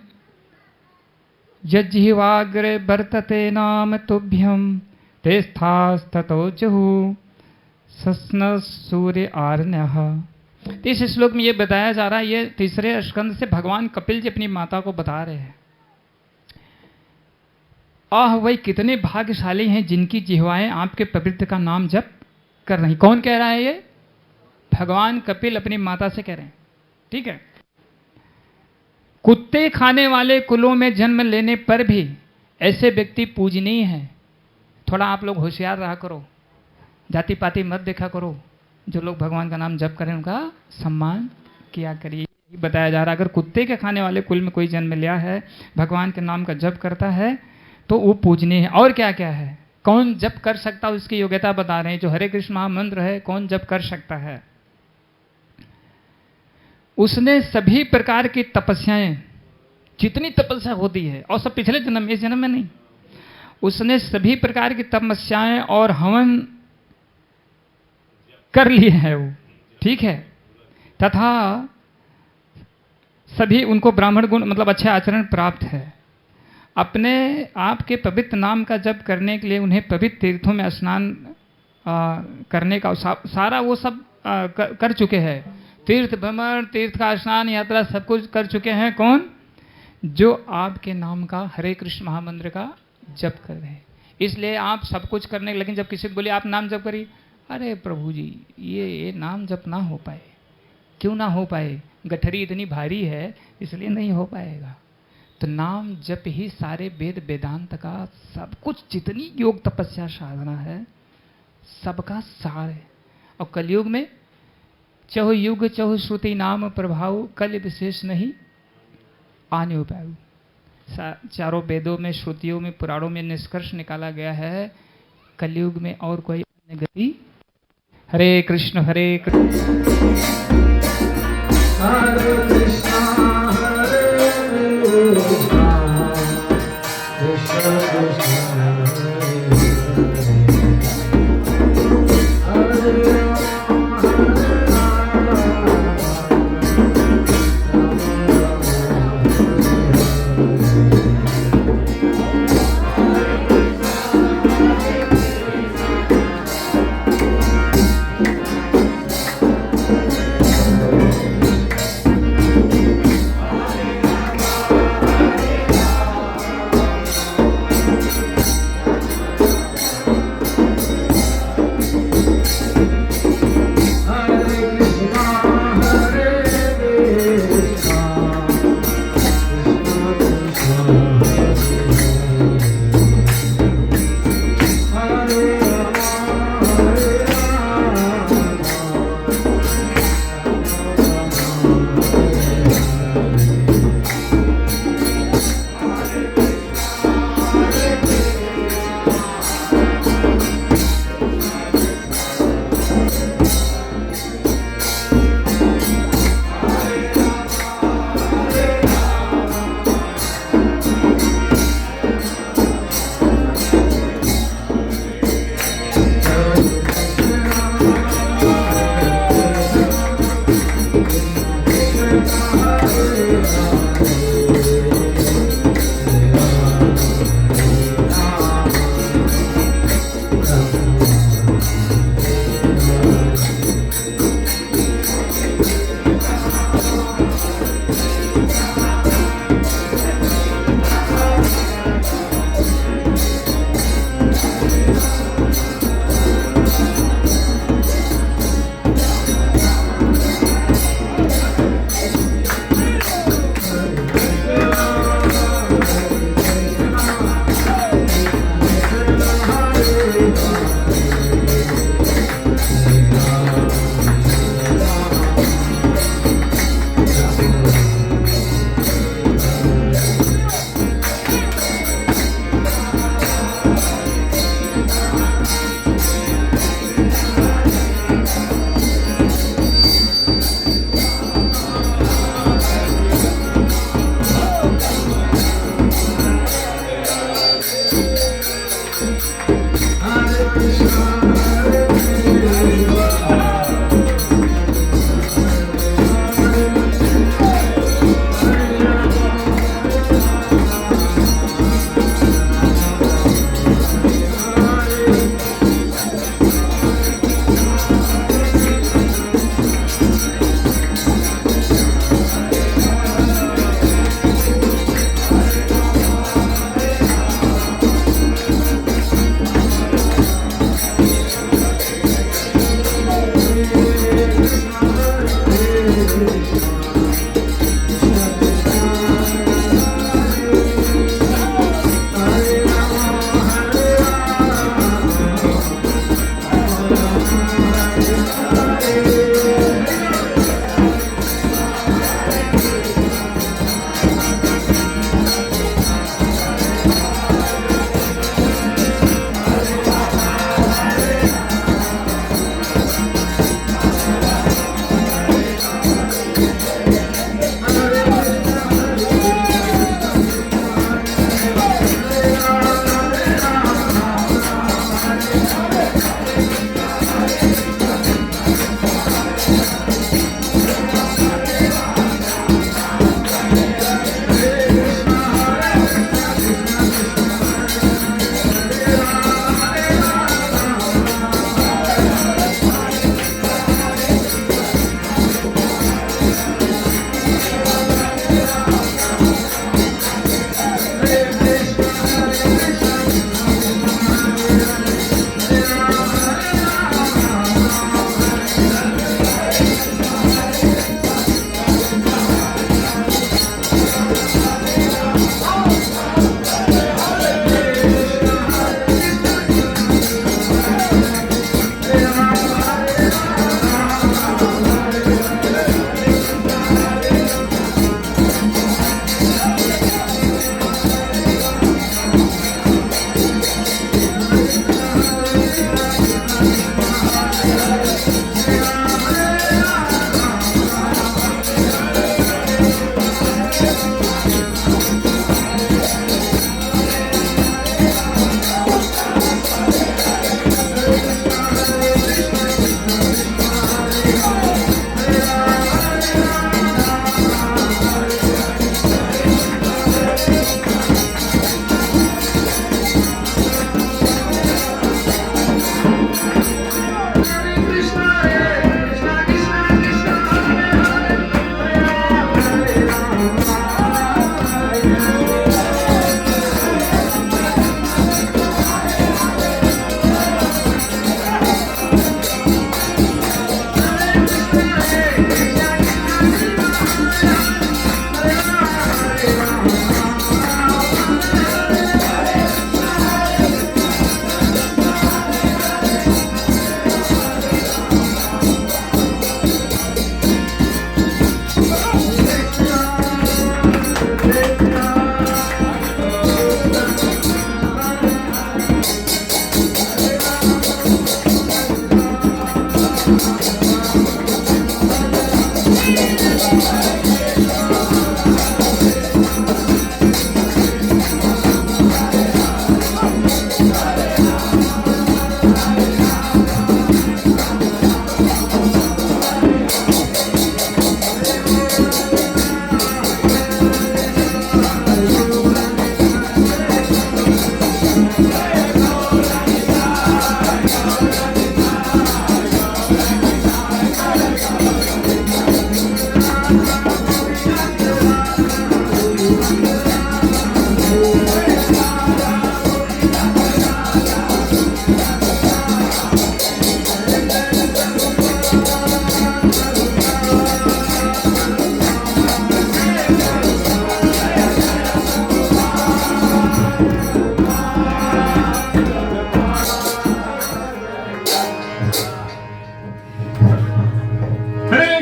यज्जिह्वाग्रे वर्तते नाम तुभ्यम ते स्थास्ततो जहु सस्न सूर्य आर्ण्यः। इस श्लोक में ये बताया जा रहा है, ये 3रे स्कंद से भगवान कपिल जी अपनी माता को बता रहे हैं, आह वही कितने भाग्यशाली हैं जिनकी जिह्वाएं आपके पवित्र का नाम जप कर रही। कौन कह रहा है ये? भगवान कपिल अपनी माता से कह रहे हैं, ठीक है। कुत्ते खाने वाले कुलों में जन्म लेने पर भी ऐसे व्यक्ति पूजनीय हैं। थोड़ा आप लोग होशियार रहा करो, जाति पाति मत देखा करो, जो लोग भगवान का नाम जप करें उनका सम्मान किया करिए। बताया जा रहा है अगर कुत्ते के खाने वाले कुल में कोई जन्म लिया है, भगवान के नाम का जप करता है तो वो पूजनीय है। और क्या क्या है, कौन जप कर सकता है उसकी योग्यता बता रहे हैं। जो हरे कृष्ण महामंत्र है, कौन जप कर सकता है, उसने सभी प्रकार की तपस्याएं, जितनी तपस्या होती है, और सब पिछले जन्म, इस जन्म में नहीं, उसने सभी प्रकार की तपस्याएं और हवन कर लिए है वो, ठीक है। तथा सभी उनको ब्राह्मण गुण मतलब अच्छे आचरण प्राप्त है। अपने आप के पवित्र नाम का जप करने के लिए उन्हें पवित्र तीर्थों में स्नान करने का सारा वो सब कर चुके हैं। तीर्थ भ्रमण, तीर्थ का स्नान, यात्रा सब कुछ कर चुके हैं। कौन? जो आपके नाम का हरे कृष्ण महामंत्र का जप कर रहे हैं। इसलिए आप सब कुछ करने, लेकिन जब किसी को बोले आप नाम जप करिए, अरे प्रभु जी ये नाम जप ना हो पाए। क्यों ना हो पाए? गठरी इतनी भारी है इसलिए नहीं हो पाएगा। तो नाम जप ही सारे वेद वेदांत का सब कुछ, जितनी योग तपस्या साधना है सबका सार है। और कलयुग में चहु युग चहु श्रुति नाम प्रभाव, कल विशेष नहीं आने उपाय। चारों वेदों में, श्रुतियों में, पुराणों में निष्कर्ष निकाला गया है, कलयुग में और कोई अन्य गति। हरे कृष्ण हरे कृष्ण हरे कृष्णा हरे कृष्णा कृष्ण कृष्ण हरे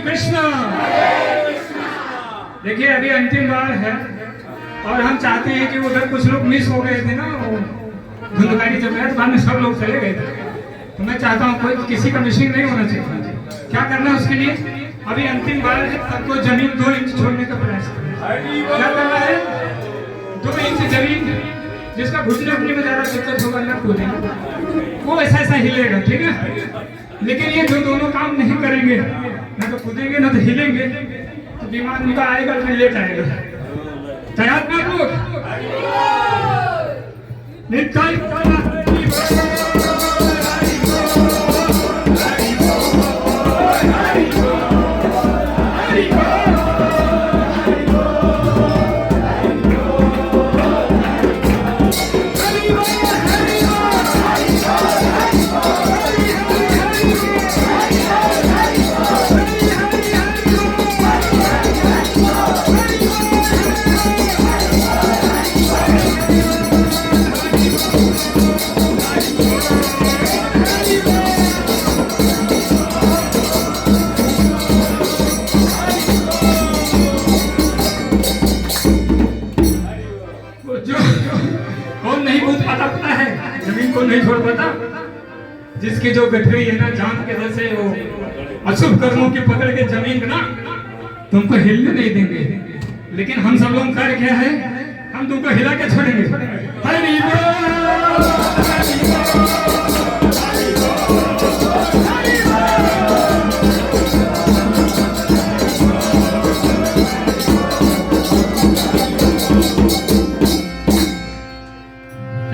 कृष्ण। देखिए अभी अंतिम बार है और हम चाहते हैं कि उधर कुछ लोग मिस हो गए थे ना, धुंधकारी जब गए बाद में सब लोग चले गए थे, तो मैं चाहता हूँ कोई किसी का मिसिंग नहीं होना चाहिए। क्या करना है उसके लिए? अभी अंतिम बार है, सबको जमीन 2 इंच छोड़ने का प्रयास करना। क्या करना है? 2 इंच जमीन, जिसका घुटने उठने में ज्यादा दिक्कत होगा ना कूदेगा, वो ऐसा ऐसा हिलेगा, ठीक है। लेकिन ये जो दोनों काम नहीं करेंगे, ना तो कूदेंगे ना तो हिलेंगे, तो बीमार उनका आएगा तो लेट आएगा। तैयार ना लोग? नहीं छोड़ पाता, जिसकी जो गठरी है ना जान के वजह से वो अशुभ कर्मों की पकड़ के जमीन ना तुमको हिलने नहीं देंगे। लेकिन हम सब लोग कर क्या है, हम तुमको हिला के छोड़ेंगे। हरि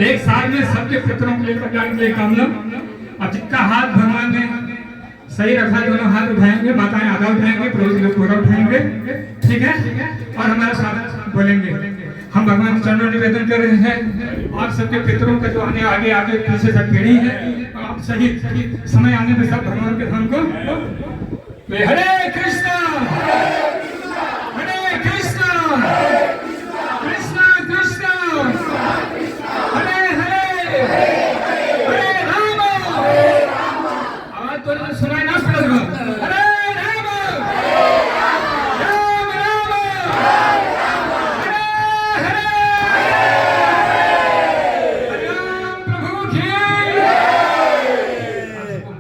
एक साल में सबके पितरों के लिए कल्याण के लिए काम लो। अब जिसका हाथ भगवान ने सही रखा, दोनों हाथ उठाएंगे, माताएं आधा उठाएंगे, पुरुष लोग पूरा उठाएंगे, ठीक है। और हमारे साथ बोलेंगे, हम भगवान चरणों निवेदन कर रहे हैं, आप सबके पितरों का जो आने आगे आगे पीछे सब पीढ़ी है, आप सही समय आने में सब भगवान के धाम को हरे कृष्णा हरे कृष्णा कृष्णा कृष्णा हरे हरे हरे राम। आवाज तो सुनाई ना पड़ेगा। हरे राम राम राम हरे हरे राम। प्रभु की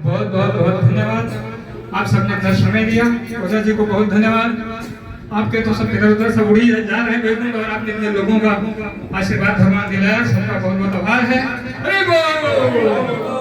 बहुत बहुत बहुत धन्यवाद। आप सबने दर्शन में दिया, ओझा जी को बहुत धन्यवाद। आपके तो सब इधर उधर सब उड़ी जा रहे हैं और आपने इतने लोगों का आशीर्वाद भगवान दिलाया, सबका बहुत बहुत आभार है। हरि बोल।